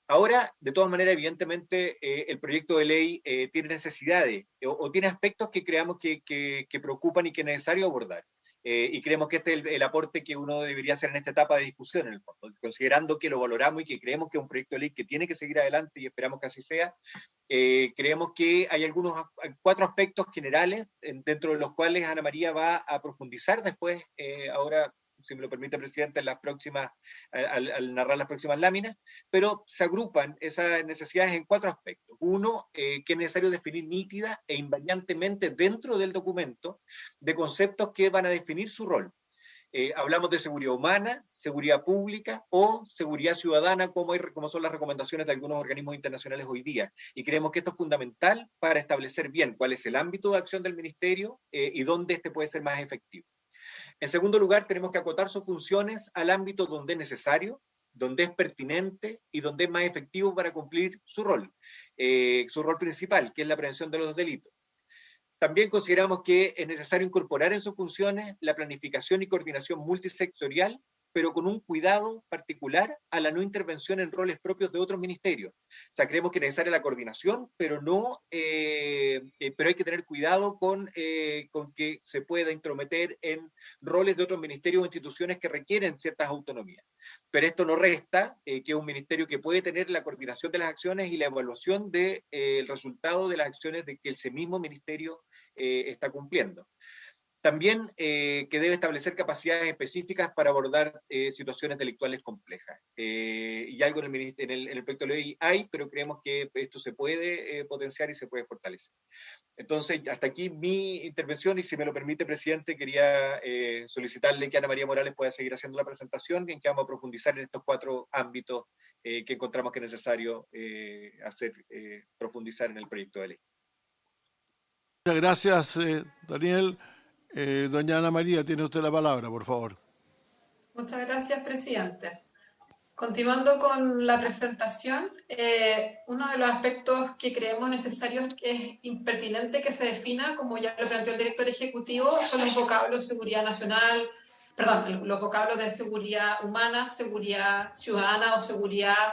S6: Ahora, de todas maneras, evidentemente, el proyecto de ley tiene necesidades o tiene aspectos que creamos que preocupan y que es necesario abordar. Y creemos que este es el aporte que uno debería hacer en esta etapa de discusión, en el fondo, considerando que lo valoramos y que creemos que es un proyecto de ley que tiene que seguir adelante y esperamos que así sea. Creemos que hay 4 aspectos generales dentro de los cuales Ana María va a profundizar después, ahora, si me lo permite, presidente, en las próximas, al narrar las próximas láminas, pero se agrupan esas necesidades en 4 aspectos. Uno, que es necesario definir nítida e invariantemente dentro del documento de conceptos que van a definir su rol. Hablamos de seguridad humana, seguridad pública o seguridad ciudadana, como son las recomendaciones de algunos organismos internacionales hoy día. Y creemos que esto es fundamental para establecer bien cuál es el ámbito de acción del ministerio y dónde este puede ser más efectivo. En segundo lugar, tenemos que acotar sus funciones al ámbito donde es necesario, donde es pertinente y donde es más efectivo para cumplir su rol principal, que es la prevención de los delitos. También consideramos que es necesario incorporar en sus funciones la planificación y coordinación multisectorial, pero con un cuidado particular a la no intervención en roles propios de otros ministerios. O sea, creemos que es necesaria la coordinación, pero pero hay que tener cuidado con que se pueda intrometer en roles de otros ministerios o instituciones que requieren ciertas autonomías. Pero esto no resta que es un ministerio que puede tener la coordinación de las acciones y la evaluación del resultado de las acciones de que ese mismo ministerio está cumpliendo. También que debe establecer capacidades específicas para abordar situaciones delictuales complejas. Y algo en el proyecto de ley hay, pero creemos que esto se puede potenciar y se puede fortalecer. Entonces, hasta aquí mi intervención, y si me lo permite, presidente, quería solicitarle que Ana María Morales pueda seguir haciendo la presentación, en que vamos a profundizar en estos 4 ámbitos que encontramos que es necesario profundizar en el proyecto de ley.
S1: Muchas gracias, Daniel. Doña Ana María, tiene usted la palabra, por favor.
S7: Muchas gracias, presidente. Continuando con la presentación, uno de los aspectos que creemos necesarios que es impertinente que se defina, como ya lo planteó el director ejecutivo, son los vocablos seguridad nacional, los vocablos de seguridad humana, seguridad ciudadana o seguridad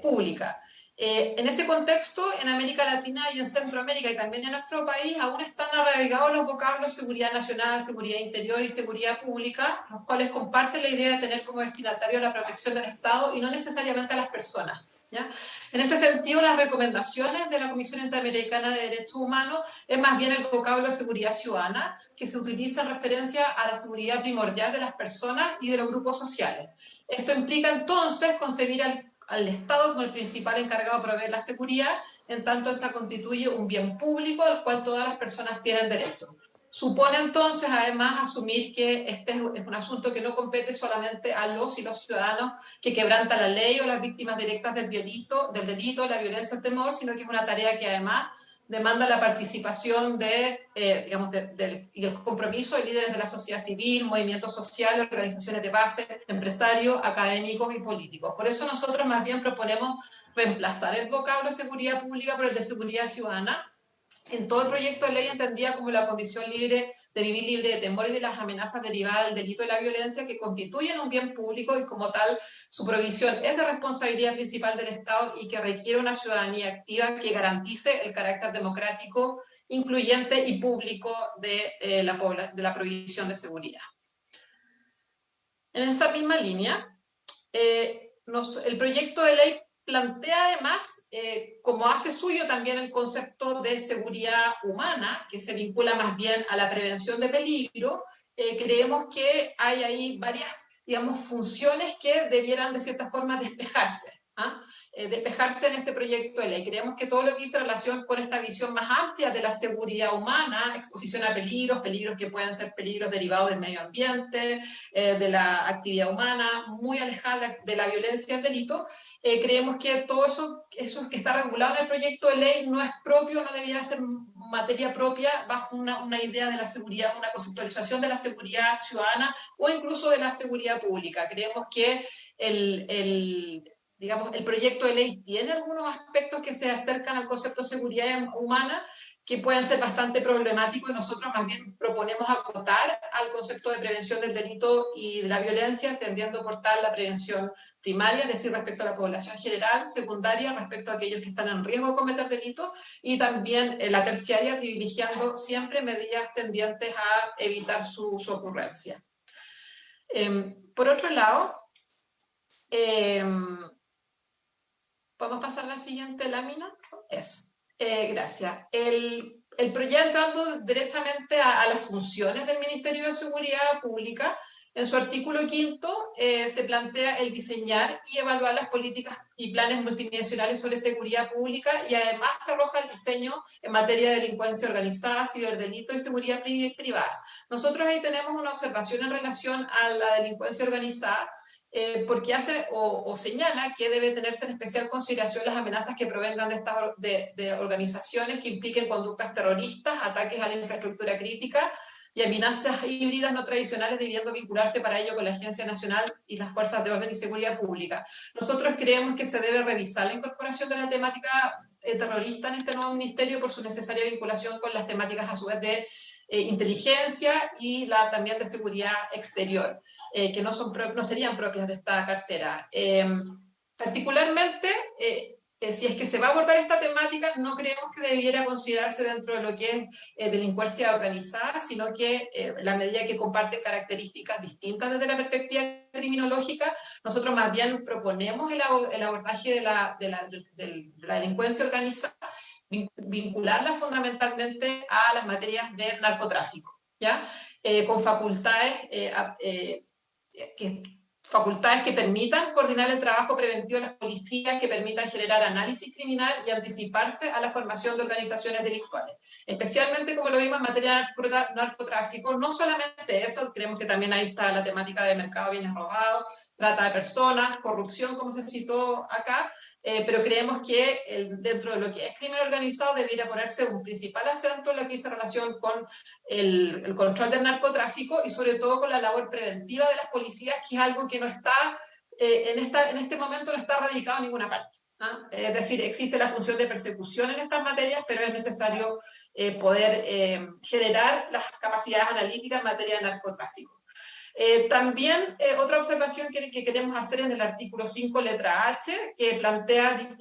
S7: pública. En ese contexto, en América Latina y en Centroamérica y también en nuestro país, aún están arraigados los vocablos seguridad nacional, seguridad interior y seguridad pública, los cuales comparten la idea de tener como destinatario la protección del Estado y no necesariamente a las personas. ¿Ya? En ese sentido, las recomendaciones de la Comisión Interamericana de Derechos Humanos es más bien el vocablo seguridad ciudadana, que se utiliza en referencia a la seguridad primordial de las personas y de los grupos sociales. Esto implica entonces concebir al Estado como el principal encargado de proveer la seguridad, en tanto esta constituye un bien público al cual todas las personas tienen derecho. Supone entonces, además, asumir que este es un asunto que no compete solamente a los y los ciudadanos que quebrantan la ley o las víctimas directas del delito, la violencia o el temor, sino que es una tarea que además demanda la participación y el compromiso de líderes de la sociedad civil, movimientos sociales, organizaciones de base, empresarios, académicos y políticos. Por eso nosotros más bien proponemos reemplazar el vocablo seguridad pública por el de seguridad ciudadana, en todo el proyecto de ley entendía como la condición libre de vivir libre de temor y de las amenazas derivadas del delito y la violencia que constituyen un bien público y como tal su provisión es de responsabilidad principal del Estado y que requiere una ciudadanía activa que garantice el carácter democrático, incluyente y público de la provisión de seguridad. En esa misma línea, el proyecto de ley plantea además, como hace suyo también el concepto de seguridad humana, que se vincula más bien a la prevención de peligro, creemos que hay ahí varias, funciones que debieran de cierta forma despejarse. Despejarse en este proyecto de ley. Creemos que todo lo que dice relación con esta visión más amplia de la seguridad humana, exposición a peligros que pueden ser peligros derivados del medio ambiente, de la actividad humana, muy alejada de la violencia y el delito, creemos que todo eso que está regulado en el proyecto de ley no es propio, no debiera ser materia propia bajo una idea de la seguridad, una conceptualización de la seguridad ciudadana o incluso de la seguridad pública. Creemos que el proyecto de ley tiene algunos aspectos que se acercan al concepto de seguridad humana que pueden ser bastante problemáticos y nosotros más bien proponemos acotar al concepto de prevención del delito y de la violencia, entendiendo por tal la prevención primaria, es decir, respecto a la población general, secundaria, respecto a aquellos que están en riesgo de cometer delitos, y también la terciaria, privilegiando siempre medidas tendientes a evitar su ocurrencia. Por otro lado, ¿podemos pasar a la siguiente lámina? Eso. Gracias. El proyecto, entrando directamente a las funciones del Ministerio de Seguridad Pública, en su artículo 5 se plantea el diseñar y evaluar las políticas y planes multidimensionales sobre seguridad pública, y además se arroja el diseño en materia de delincuencia organizada, ciberdelito y seguridad privada. Nosotros ahí tenemos una observación en relación a la delincuencia organizada, porque hace o señala que debe tenerse en especial consideración las amenazas que provengan de organizaciones que impliquen conductas terroristas, ataques a la infraestructura crítica y amenazas híbridas no tradicionales, debiendo vincularse para ello con la Agencia Nacional y las Fuerzas de Orden y Seguridad Pública. Nosotros creemos que se debe revisar la incorporación de la temática terrorista en este nuevo ministerio por su necesaria vinculación con las temáticas a su vez de inteligencia y también de seguridad exterior, que no serían propias de esta cartera. Particularmente, si es que se va a abordar esta temática, no creemos que debiera considerarse dentro de lo que es delincuencia organizada, sino que la medida que comparte características distintas desde la perspectiva criminológica, nosotros más bien proponemos el abordaje de la delincuencia organizada, vincularla fundamentalmente a las materias de narcotráfico, ¿ya? Con facultades que permitan coordinar el trabajo preventivo de las policías, que permitan generar análisis criminal y anticiparse a la formación de organizaciones delictuales. Especialmente, como lo vimos en materia de narcotráfico, no solamente eso, creemos que también ahí está la temática de mercado de bienes robados, trata de personas, corrupción, como se citó acá, pero creemos que dentro de lo que es crimen organizado debería ponerse un principal acento en lo que dice relación con el control del narcotráfico y sobre todo con la labor preventiva de las policías, que es algo que no está, en este momento no está radicado en ninguna parte. Es decir, existe la función de persecución en estas materias, pero es necesario poder generar las capacidades analíticas en materia de narcotráfico. También otra observación que queremos hacer en el artículo 5, letra H, que plantea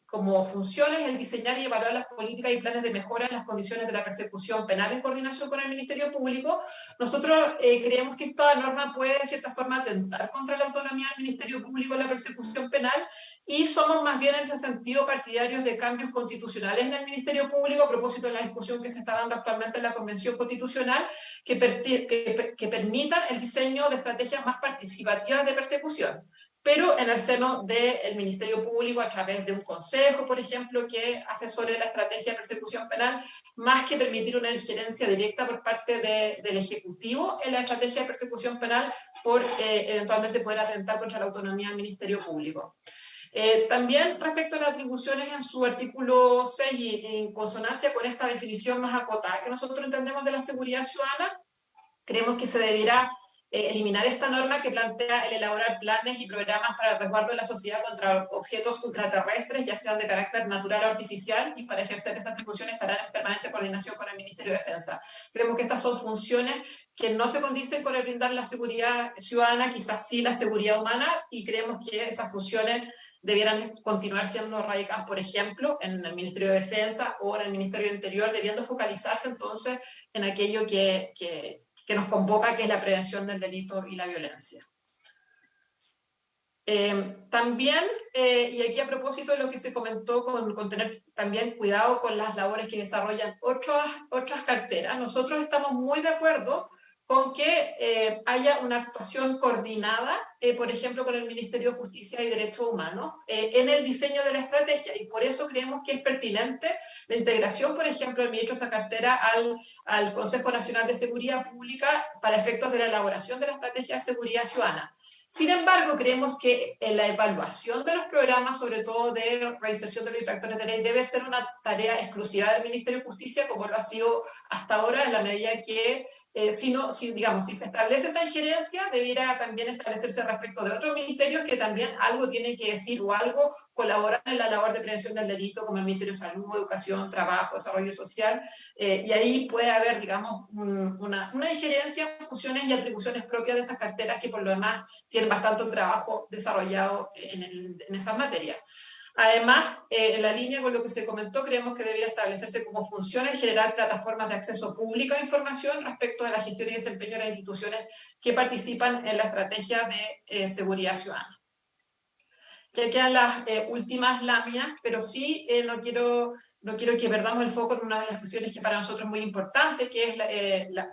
S7: como funciones el diseñar y evaluar las políticas y planes de mejora en las condiciones de la persecución penal en coordinación con el Ministerio Público. Nosotros creemos que esta norma puede de cierta forma atentar contra la autonomía del Ministerio Público en la persecución penal, y somos más bien en ese sentido partidarios de cambios constitucionales en el Ministerio Público a propósito de la discusión que se está dando actualmente en la Convención Constitucional, que permitan el diseño de estrategias más participativas de persecución, pero en el seno del Ministerio Público a través de un consejo, por ejemplo, que asesore la estrategia de persecución penal, más que permitir una injerencia directa por parte del Ejecutivo en la estrategia de persecución penal por eventualmente poder atentar contra la autonomía del Ministerio Público. También respecto a las atribuciones en su artículo 6 y en consonancia con esta definición más acotada que nosotros entendemos de la seguridad ciudadana, creemos que se deberá eliminar esta norma que plantea el elaborar planes y programas para el resguardo de la sociedad contra objetos ultraterrestres, ya sean de carácter natural o artificial, y para ejercer esta atribución estarán en permanente coordinación con el Ministerio de Defensa. Creemos que estas son funciones que no se condicen con el brindar la seguridad ciudadana, quizás sí la seguridad humana, y creemos que esas funciones debieran continuar siendo radicadas, por ejemplo, en el Ministerio de Defensa o en el Ministerio del Interior, debiendo focalizarse entonces en aquello que nos convoca, que es la prevención del delito y la violencia. También, y aquí a propósito de lo que se comentó con tener también cuidado con las labores que desarrollan otras carteras, nosotros estamos muy de acuerdo con que haya una actuación coordinada, por ejemplo, con el Ministerio de Justicia y Derechos Humanos, en el diseño de la estrategia, y por eso creemos que es pertinente la integración, por ejemplo, del ministro de esa cartera al Consejo Nacional de Seguridad Pública para efectos de la elaboración de la estrategia de seguridad ciudadana. Sin embargo, creemos que la evaluación de los programas, sobre todo de reinserción de los infractores de ley, debe ser una tarea exclusiva del Ministerio de Justicia, como lo ha sido hasta ahora, en la medida que digamos, si se establece esa injerencia, debiera también establecerse respecto de otros ministerios que también algo tienen que decir o algo colaborar en la labor de prevención del delito, como el Ministerio de Salud, Educación, Trabajo, Desarrollo Social, y ahí puede haber, digamos, una injerencia en funciones y atribuciones propias de esas carteras que por lo demás tienen bastante trabajo desarrollado en esas materias. Además, en la línea con lo que se comentó, creemos que debería establecerse como función el generar plataformas de acceso público a información respecto de la gestión y desempeño de las instituciones que participan en la estrategia de seguridad ciudadana. Ya quedan las últimas láminas, pero sí no quiero que perdamos el foco en una de las cuestiones que para nosotros es muy importante, que es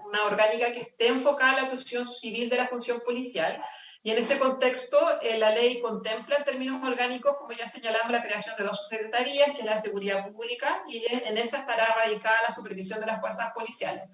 S7: una orgánica que esté enfocada en la actuación civil de la función policial. Y en ese contexto, la ley contempla en términos orgánicos, como ya señalamos, la creación de 2 subsecretarías, que es la de Seguridad Pública, y en esa estará radicada la supervisión de las fuerzas policiales.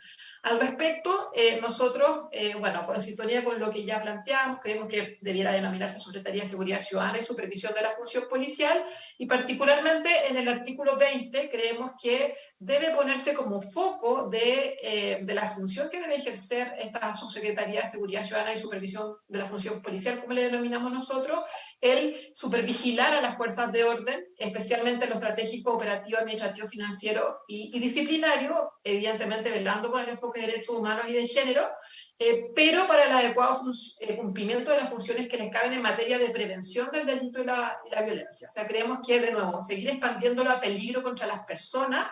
S7: Al respecto, nosotros, bueno, en sintonía con lo que ya planteamos, creemos que debiera denominarse Secretaría de Seguridad Ciudadana y Supervisión de la Función Policial, y particularmente en el artículo 20 creemos que debe ponerse como foco de la función que debe ejercer esta Subsecretaría de Seguridad Ciudadana y Supervisión de la Función Policial, como le denominamos nosotros, el supervigilar a las fuerzas de orden, especialmente en lo estratégico, operativo, administrativo, financiero y disciplinario, evidentemente velando con el enfoque de derechos humanos y de género, pero para el adecuado cumplimiento de las funciones que les caben en materia de prevención del delito y la violencia. O sea, creemos que, de nuevo, seguir expandiéndolo a peligro contra las personas,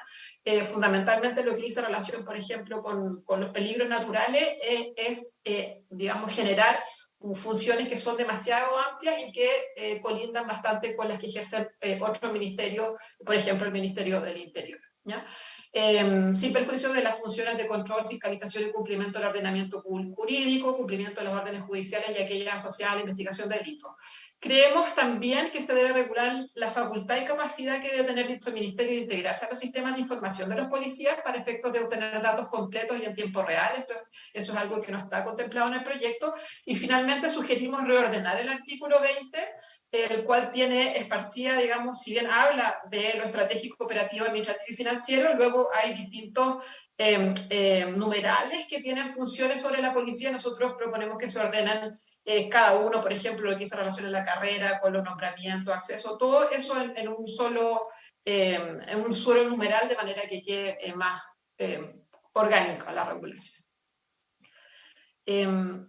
S7: fundamentalmente lo que dice relación, por ejemplo, con los peligros naturales, digamos, generar funciones que son demasiado amplias y que colindan bastante con las que ejercen otros ministerios, por ejemplo, el Ministerio del Interior, ¿ya? Sin perjuicio de las funciones de control, fiscalización y cumplimiento del ordenamiento jurídico, cumplimiento de las órdenes judiciales y aquellas asociadas a la investigación de delitos. Creemos también que se debe regular la facultad y capacidad que debe tener dicho ministerio de integrarse a los sistemas de información de los policías para efectos de obtener datos completos y en tiempo real. Eso es algo que no está contemplado en el proyecto. Y finalmente sugerimos reordenar el artículo 20, el cual tiene esparcida, digamos, si bien habla de lo estratégico, operativo, administrativo y financiero, luego hay distintos numerales que tienen funciones sobre la policía. Nosotros proponemos que se ordenen cada uno, por ejemplo, lo que dice relación a la carrera, con los nombramientos, acceso, todo eso en un solo numeral, de manera que quede más orgánica la regulación. En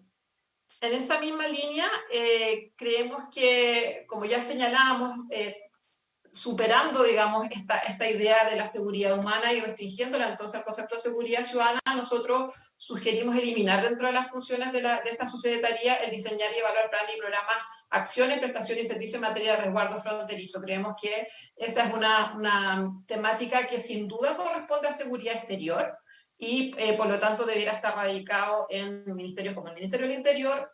S7: esa misma línea, creemos que, como ya señalábamos, superando, digamos, esta idea de la seguridad humana y restringiéndola entonces al concepto de seguridad ciudadana, nosotros sugerimos eliminar dentro de las funciones de esta subsecretaría el diseñar y evaluar planes y programas, acciones, prestaciones y servicios en materia de resguardo fronterizo. Creemos que esa es una temática que sin duda corresponde a seguridad exterior, y por lo tanto debiera estar radicado en ministerios como el Ministerio del Interior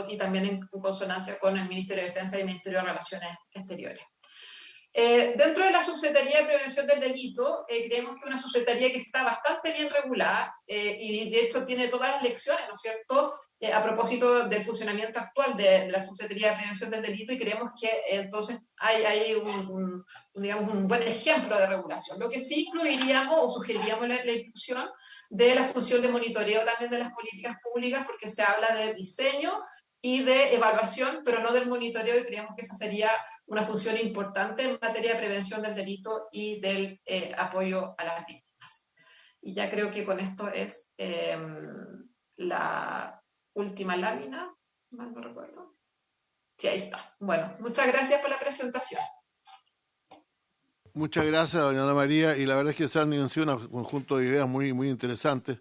S7: y también en consonancia con el Ministerio de Defensa y el Ministerio de Relaciones Exteriores. Dentro de la Subsecretaría de Prevención del Delito, creemos que una subsecretaría que está bastante bien regulada y de hecho tiene todas las lecciones, ¿no es cierto?, a propósito del funcionamiento actual de la Subsecretaría de Prevención del Delito, y creemos que entonces hay digamos, un buen ejemplo de regulación. Lo que sí incluiríamos o sugeriríamos la inclusión de la función de monitoreo también de las políticas públicas, porque se habla de diseño y de evaluación, pero no del monitoreo, y creemos que esa sería una función importante en materia de prevención del delito y del apoyo a las víctimas. Y ya creo que con esto es la última lámina, mal no recuerdo. Sí, ahí está. Bueno, muchas gracias por la presentación.
S1: Muchas gracias, doña Ana María, y la verdad es que se han sido un conjunto de ideas muy, muy interesantes,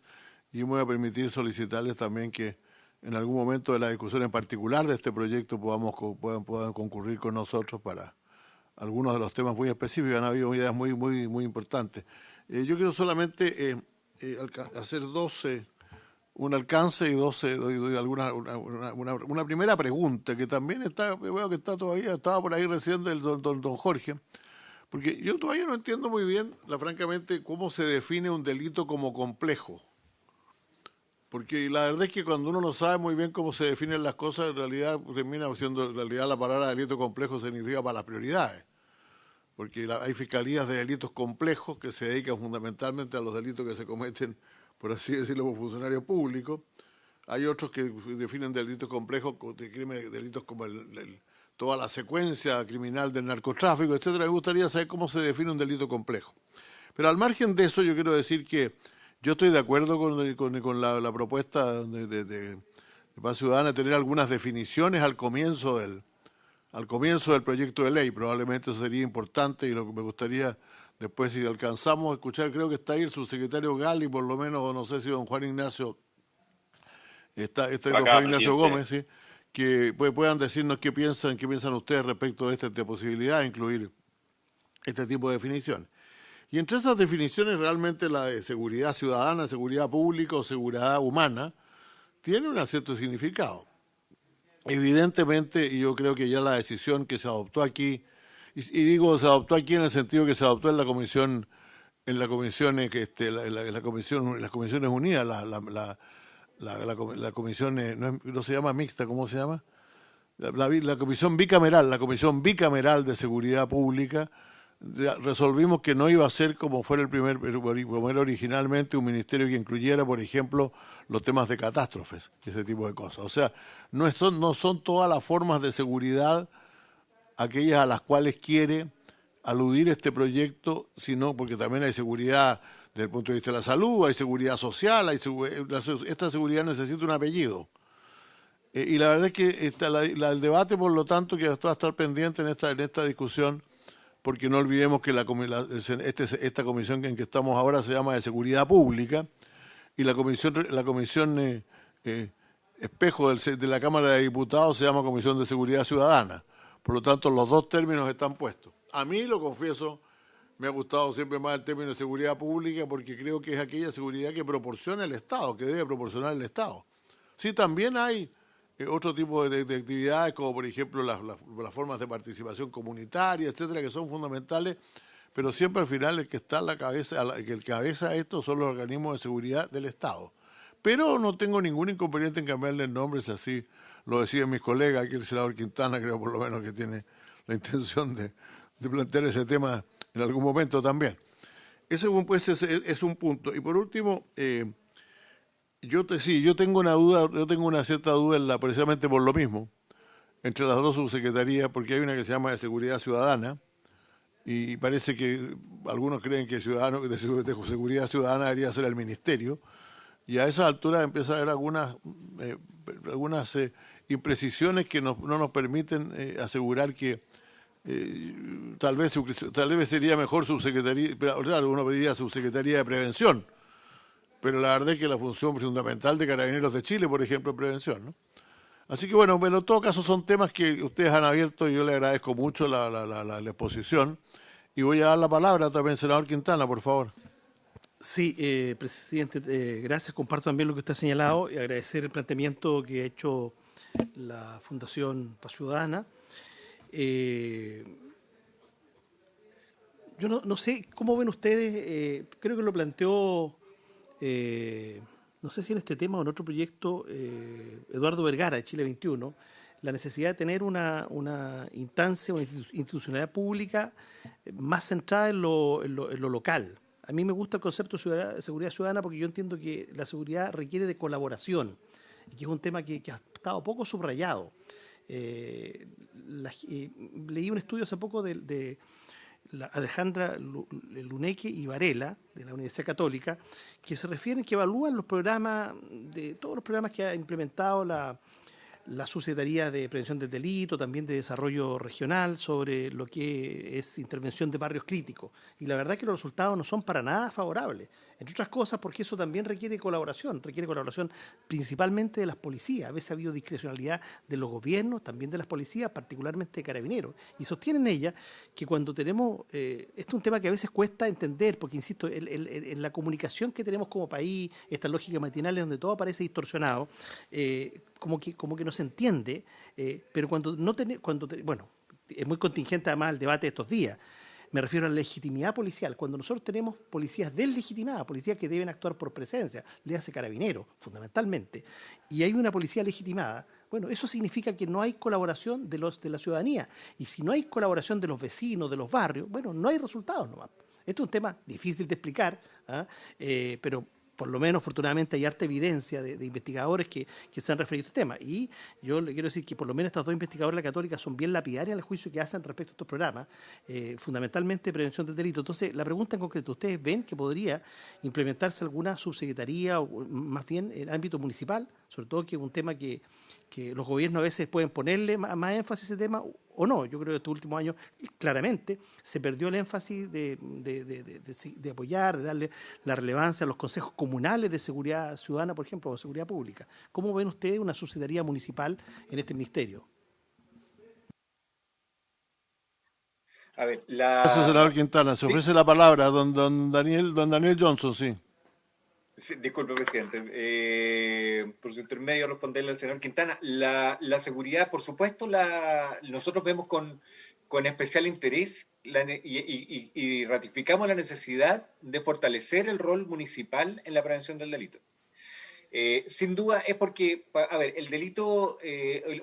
S1: y me voy a permitir solicitarles también que en algún momento de la discusión en particular de este proyecto puedan concurrir con nosotros para algunos de los temas muy específicos. Han habido ideas muy, muy, muy importantes. Yo quiero solamente hacer un alcance y una primera pregunta, que también veo que estaba por ahí recién del don Jorge, porque yo todavía no entiendo muy bien, francamente, cómo se define un delito como complejo. Porque la verdad es que cuando uno no sabe muy bien cómo se definen las cosas, en realidad termina siendo, en realidad la palabra delito complejo significa para las prioridades. Porque hay fiscalías de delitos complejos que se dedican fundamentalmente a los delitos que se cometen por así decirlo, como funcionario público. Hay otros que definen delitos complejos, delitos como toda la secuencia criminal del narcotráfico, etcétera. Me gustaría saber cómo se define un delito complejo. Pero al margen de eso, yo quiero decir que yo estoy de acuerdo con la propuesta de Paz Ciudadana de tener algunas definiciones al comienzo del proyecto de ley. Probablemente eso sería importante, y lo que me gustaría después, si alcanzamos a escuchar, creo que está ahí el subsecretario Gali, por lo menos, o no sé si don Juan Ignacio, está don Juan Ignacio Gómez, ¿sí? Que puedan decirnos qué piensan ustedes respecto de esta posibilidad de incluir este tipo de definiciones. Y entre esas definiciones, realmente la de seguridad ciudadana, seguridad pública o seguridad humana tiene un cierto significado. Evidentemente, y yo creo que ya la decisión que se adoptó aquí, y digo se adoptó aquí en el sentido que se adoptó en las Comisiones Unidas, la comisión no se llama mixta, ¿cómo se llama? La comisión bicameral de seguridad pública. Resolvimos que no iba a ser como era originalmente un ministerio que incluyera, por ejemplo, los temas de catástrofes, ese tipo de cosas. O sea, no son todas las formas de seguridad aquellas a las cuales quiere aludir este proyecto, sino porque también hay seguridad desde el punto de vista de la salud, hay seguridad social, esta seguridad necesita un apellido. Y la verdad es que el debate, por lo tanto, que va a estar pendiente en esta discusión, porque no olvidemos que esta comisión en que estamos ahora se llama de Seguridad Pública, y la comisión espejo de la Cámara de Diputados se llama Comisión de Seguridad Ciudadana. Por lo tanto, los dos términos están puestos. A mí, lo confieso, me ha gustado siempre más el término de seguridad pública, porque creo que es aquella seguridad que proporciona el Estado, que debe proporcionar el Estado. Sí, también hay otro tipo de actividades, como por ejemplo las formas de participación comunitaria, etcétera, que son fundamentales, pero siempre al final el que está a la cabeza, el que cabeza esto son los organismos de seguridad del Estado. Pero no tengo ningún inconveniente en cambiarle el nombre, si así lo deciden mis colegas. Aquí el senador Quintana, creo por lo menos que tiene la intención de plantear ese tema en algún momento también. Ese es un punto. Y por último, yo tengo una cierta duda precisamente por lo mismo, entre las dos subsecretarías, porque hay una que se llama de Seguridad Ciudadana, y parece que algunos creen que de Seguridad Ciudadana debería ser el Ministerio, y a esa altura empieza a haber algunas imprecisiones que no nos permiten asegurar que tal vez sería mejor subsecretaría, pero claro, uno pediría subsecretaría de Prevención, pero la verdad es que la función fundamental de Carabineros de Chile, por ejemplo, es prevención, ¿no? Así que bueno, en todo caso son temas que ustedes han abierto, y yo le agradezco mucho la exposición, y voy a dar la palabra también al senador Quintana, por favor.
S5: Sí, presidente, gracias. Comparto también lo que usted ha señalado y agradecer el planteamiento que ha hecho la Fundación Paz Ciudadana. Yo no sé cómo ven ustedes, creo que lo planteó, no sé si en este tema o en otro proyecto, Eduardo Vergara de Chile 21, la necesidad de tener una instancia, una institucionalidad pública más centrada en lo local. A mí me gusta el concepto de seguridad ciudadana, porque yo entiendo que la seguridad requiere de colaboración, y que es un tema que ha estado poco subrayado. Leí un estudio hace poco de Alejandra Luneque y Varela, de la Universidad Católica, que se refieren, que evalúan todos los programas que ha implementado la Subsecretaría de Prevención del Delito, también de Desarrollo Regional, sobre lo que es intervención de barrios críticos. Y la verdad es que los resultados no son para nada favorables. Entre otras cosas, porque eso también requiere colaboración principalmente de las policías. A veces ha habido discrecionalidad de los gobiernos, también de las policías, particularmente de Carabineros. Y sostienen ellas que cuando tenemos, este es un tema que a veces cuesta entender, porque insisto, en la comunicación que tenemos como país, esta lógica matinal donde todo parece distorsionado, como que no se entiende, pero bueno, es muy contingente además el debate de estos días. Me refiero a la legitimidad policial. Cuando nosotros tenemos policías deslegitimadas, policías que deben actuar por presencia, le hace Carabineros, fundamentalmente, y hay una policía legitimada, bueno, eso significa que no hay colaboración de la ciudadanía. Y si no hay colaboración de los vecinos, de los barrios, bueno, no hay resultados nomás. Esto es un tema difícil de explicar, pero por lo menos afortunadamente hay harta evidencia de investigadores que se han referido a este tema. Y yo le quiero decir que por lo menos estas dos investigadoras de la Católica son bien lapidarias al juicio que hacen respecto a estos programas, fundamentalmente prevención del delito. Entonces, la pregunta en concreto, ¿ustedes ven que podría implementarse alguna subsecretaría o más bien el ámbito municipal, sobre todo que es un tema que los gobiernos a veces pueden ponerle más énfasis a ese tema o no? Yo creo que estos últimos años claramente se perdió el énfasis de apoyar, de darle la relevancia a los consejos comunales de seguridad ciudadana, por ejemplo, o seguridad pública. ¿Cómo ven ustedes una subsecretaría municipal en este ministerio?
S6: A ver,
S1: Gracias, senador Quintana. Se ofrece la palabra a don Daniel Johnson, sí.
S6: Sí, disculpe, presidente. Por su intermedio, responderle al senador Quintana. La seguridad, por supuesto, nosotros vemos con especial interés y ratificamos la necesidad de fortalecer el rol municipal en la prevención del delito. Sin duda es porque, a ver, el delito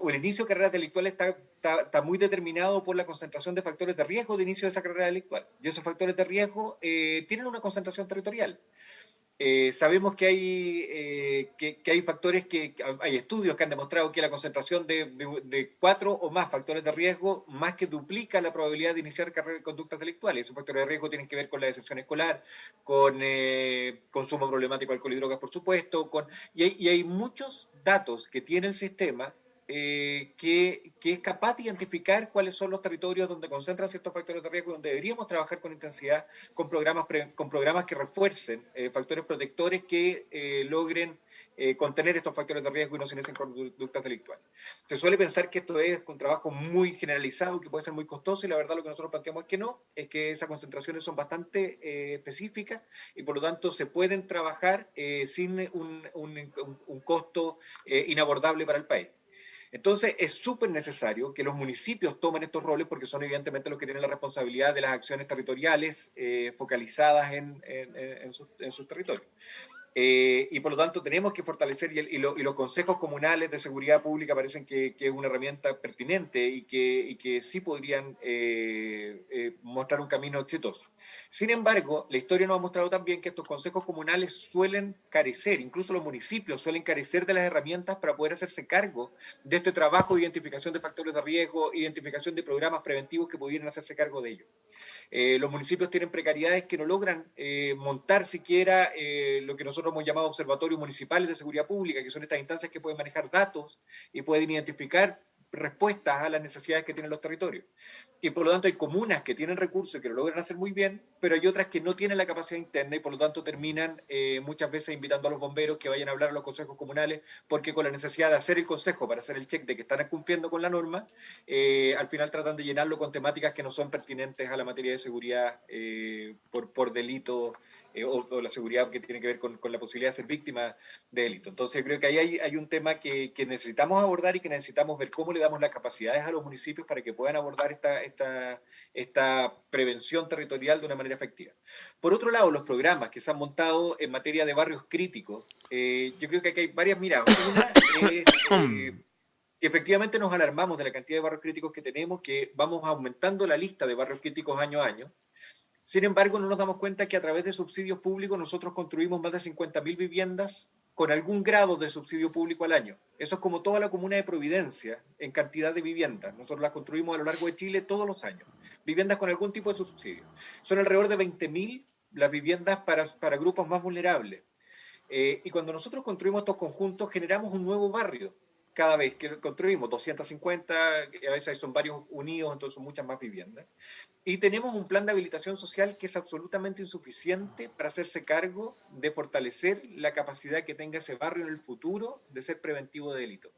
S6: o el inicio de carreras delictuales está muy determinado por la concentración de factores de riesgo de inicio de esa carrera delictual. Y esos factores de riesgo tienen una concentración territorial. Sabemos que hay factores hay estudios que han demostrado que la concentración de 4 o más factores de riesgo más que duplica la probabilidad de iniciar conductas delictuales. Esos factores de riesgo tienen que ver con la deserción escolar, con consumo problemático de alcohol y drogas, por supuesto, y hay muchos datos que tiene el sistema que es capaz de identificar cuáles son los territorios donde concentran ciertos factores de riesgo y donde deberíamos trabajar con intensidad con programas que refuercen factores protectores que logren contener estos factores de riesgo y no se inicien conductas delictuales. Se suele pensar que esto es un trabajo muy generalizado, que puede ser muy costoso, y la verdad lo que nosotros planteamos es que no, es que esas concentraciones son bastante específicas y por lo tanto se pueden trabajar sin un costo inabordable para el país. Entonces, es súper necesario que los municipios tomen estos roles porque son evidentemente los que tienen la responsabilidad de las acciones territoriales focalizadas en sus territorios. Y por lo tanto tenemos que fortalecer y los consejos comunales de seguridad pública parecen que es una herramienta pertinente y que sí podrían mostrar un camino exitoso. Sin embargo, la historia nos ha mostrado también que estos consejos comunales suelen carecer, incluso los municipios suelen carecer de las herramientas para poder hacerse cargo de este trabajo de identificación de factores de riesgo, identificación de programas preventivos que pudieran hacerse cargo de ello. Los municipios tienen precariedades que no logran montar siquiera lo que nosotros hemos llamado observatorios municipales de seguridad pública, que son estas instancias que pueden manejar datos y pueden identificar respuestas a las necesidades que tienen los territorios. Y por lo tanto hay comunas que tienen recursos y que lo logran hacer muy bien, pero hay otras que no tienen la capacidad interna y por lo tanto terminan muchas veces invitando a los bomberos que vayan a hablar a los consejos comunales, porque con la necesidad de hacer el consejo para hacer el check de que están cumpliendo con la norma, al final tratan de llenarlo con temáticas que no son pertinentes a la materia de seguridad por delito o la seguridad que tiene que ver con la posibilidad de ser víctima de delito. Entonces creo que ahí hay un tema que necesitamos abordar y que necesitamos ver cómo le damos las capacidades a los municipios para que puedan abordar esta prevención territorial de una manera efectiva. Por otro lado, los programas que se han montado en materia de barrios críticos, yo creo que aquí hay varias miradas. Una es que efectivamente nos alarmamos de la cantidad de barrios críticos que tenemos, que vamos aumentando la lista de barrios críticos año a año. Sin embargo, no nos damos cuenta que a través de subsidios públicos nosotros construimos más de 50.000 viviendas con algún grado de subsidio público al año. Eso es como toda la comuna de Providencia en cantidad de viviendas. Nosotros las construimos a lo largo de Chile todos los años. Viviendas con algún tipo de subsidio. Son alrededor de 20.000 las viviendas para grupos más vulnerables. Y cuando nosotros construimos estos conjuntos generamos un nuevo barrio. Cada vez que construimos 250, a veces son varios unidos, entonces son muchas más viviendas. Y tenemos un plan de habilitación social que es absolutamente insuficiente para hacerse cargo de fortalecer la capacidad que tenga ese barrio en el futuro de ser preventivo de delito.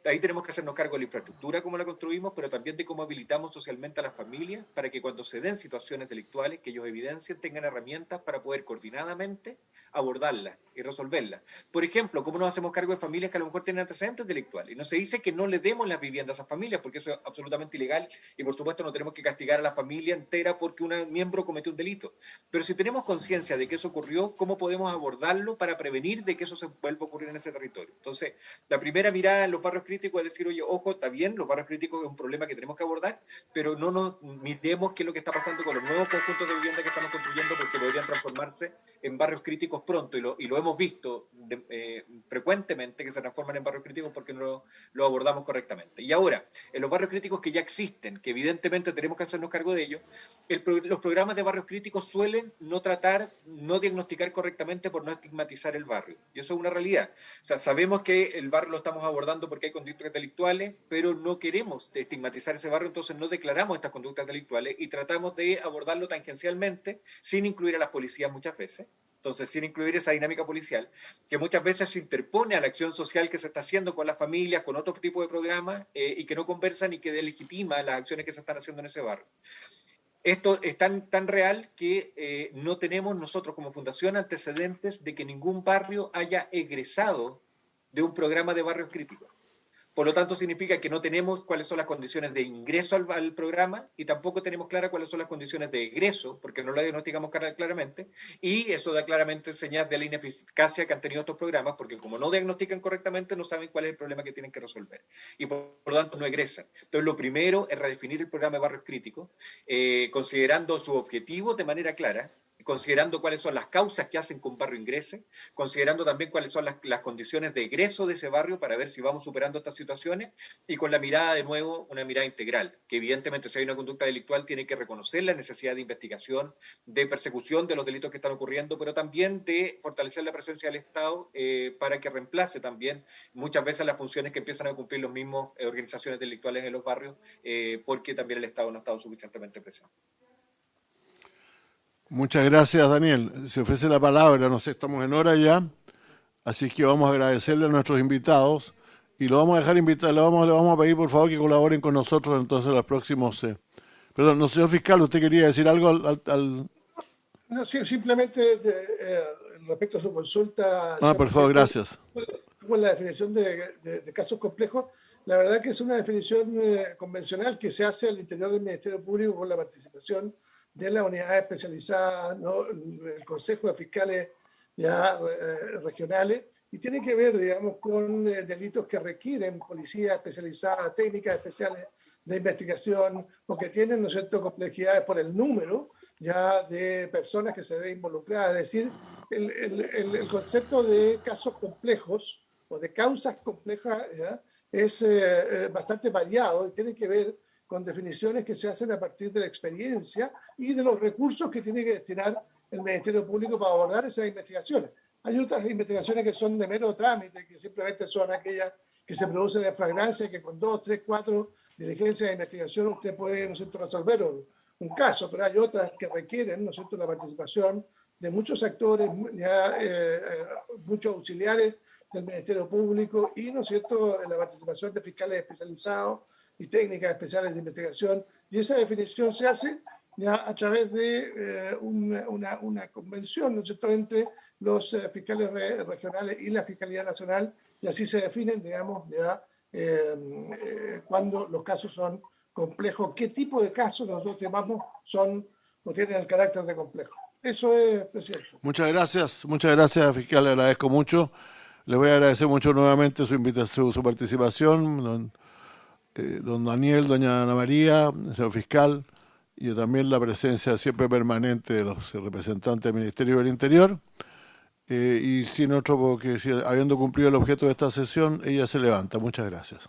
S6: Ahí tenemos que hacernos cargo de la infraestructura, cómo la construimos, pero también de cómo habilitamos socialmente a las familias para que cuando se den situaciones delictuales que ellos evidencien tengan herramientas para poder coordinadamente abordarlas y resolverlas. Por ejemplo, ¿cómo nos hacemos cargo de familias que a lo mejor tienen antecedentes delictuales? Y no se dice que no le demos las viviendas a esas familias, porque eso es absolutamente ilegal y por supuesto no tenemos que castigar a la familia entera porque un miembro cometió un delito. Pero si tenemos conciencia de que eso ocurrió, ¿cómo podemos abordarlo para prevenir de que eso se vuelva a ocurrir en ese territorio? Entonces, la primera mirada en los barrios críticos es decir, oye, ojo, está bien, los barrios críticos es un problema que tenemos que abordar, pero no nos miremos qué es lo que está pasando con los nuevos conjuntos de vivienda que estamos construyendo porque deberían transformarse en barrios críticos pronto y lo hemos visto frecuentemente que se transforman en barrios críticos porque no lo abordamos correctamente. Y ahora, en los barrios críticos que ya existen, que evidentemente tenemos que hacernos cargo de ellos, los programas de barrios críticos suelen no diagnosticar correctamente por no estigmatizar el barrio. Y eso es una realidad. O sea, sabemos que el barrio lo estamos abordando porque hay conductas delictuales, pero no queremos estigmatizar ese barrio, entonces no declaramos estas conductas delictuales y tratamos de abordarlo tangencialmente, sin incluir a las policías muchas veces. Entonces, sin incluir esa dinámica policial, que muchas veces se interpone a la acción social que se está haciendo con las familias, con otro tipo de programas, y que no conversan y que delegitima las acciones que se están haciendo en ese barrio. Esto es tan real que no tenemos nosotros como fundación antecedentes de que ningún barrio haya egresado de un programa de barrios críticos. Por lo tanto, significa que no tenemos cuáles son las condiciones de ingreso al programa y tampoco tenemos claras cuáles son las condiciones de egreso, porque no lo diagnosticamos claramente, y eso da claramente señal de la ineficacia que han tenido estos programas, porque como no diagnostican correctamente, no saben cuál es el problema que tienen que resolver. Y por lo tanto, no egresan. Entonces, lo primero es redefinir el programa de barrios críticos, considerando sus objetivos de manera clara, considerando cuáles son las causas que hacen que un barrio ingrese, considerando también cuáles son las condiciones de egreso de ese barrio para ver si vamos superando estas situaciones, y con la mirada, de nuevo, una mirada integral, que evidentemente si hay una conducta delictual tiene que reconocer la necesidad de investigación, de persecución de los delitos que están ocurriendo, pero también de fortalecer la presencia del Estado para que reemplace también muchas veces las funciones que empiezan a cumplir los mismos organizaciones delictuales en los barrios, porque también el Estado no ha estado suficientemente presente.
S1: Muchas gracias, Daniel. Se ofrece la palabra, no sé, estamos en hora ya, así que vamos a agradecerle a nuestros invitados y lo vamos a dejar invitado, le vamos a pedir por favor que colaboren con nosotros entonces los próximos... Perdón, no, señor fiscal, ¿usted quería decir algo al...
S3: No, sí, simplemente respecto a su consulta...
S1: por favor, gracias.
S3: Con la definición de casos complejos, la verdad que es una definición convencional que se hace al interior del Ministerio Público con la participación de las unidades especializadas, ¿no? El Consejo de Fiscales ya regionales, y tiene que ver, digamos, con delitos que requieren policía especializada, técnicas especiales de investigación, o que tienen, ¿no es cierto?, complejidades por el número ya de personas que se ven involucradas. Es decir, el concepto de casos complejos o de causas complejas ¿ya? Es bastante variado y tiene que ver con definiciones que se hacen a partir de la experiencia y de los recursos que tiene que destinar el Ministerio Público para abordar esas investigaciones. Hay otras investigaciones que son de mero trámite, que simplemente son aquellas que se producen de flagrancia, que con 2, 3, 4 diligencias de investigación usted puede, ¿no es cierto?, resolver un caso, pero hay otras que requieren, ¿no es cierto?, la participación de muchos actores, ya, muchos auxiliares del Ministerio Público y, ¿no es cierto?, la participación de fiscales especializados y técnicas especiales de investigación, y esa definición se hace ya a través de una convención, ¿no es cierto?, entre los fiscales regionales y la Fiscalía Nacional, y así se definen, digamos, ya cuando los casos son complejos, qué tipo de casos nosotros llamamos son o tienen el carácter de complejo. Eso es, presidente.
S1: Muchas gracias, fiscal, le agradezco mucho. Le voy a agradecer mucho nuevamente su invitación, su participación, don Daniel, doña Ana María, señor fiscal, y también la presencia siempre permanente de los representantes del Ministerio del Interior. Y sin otro, porque habiendo cumplido el objeto de esta sesión, ella se levanta. Muchas gracias.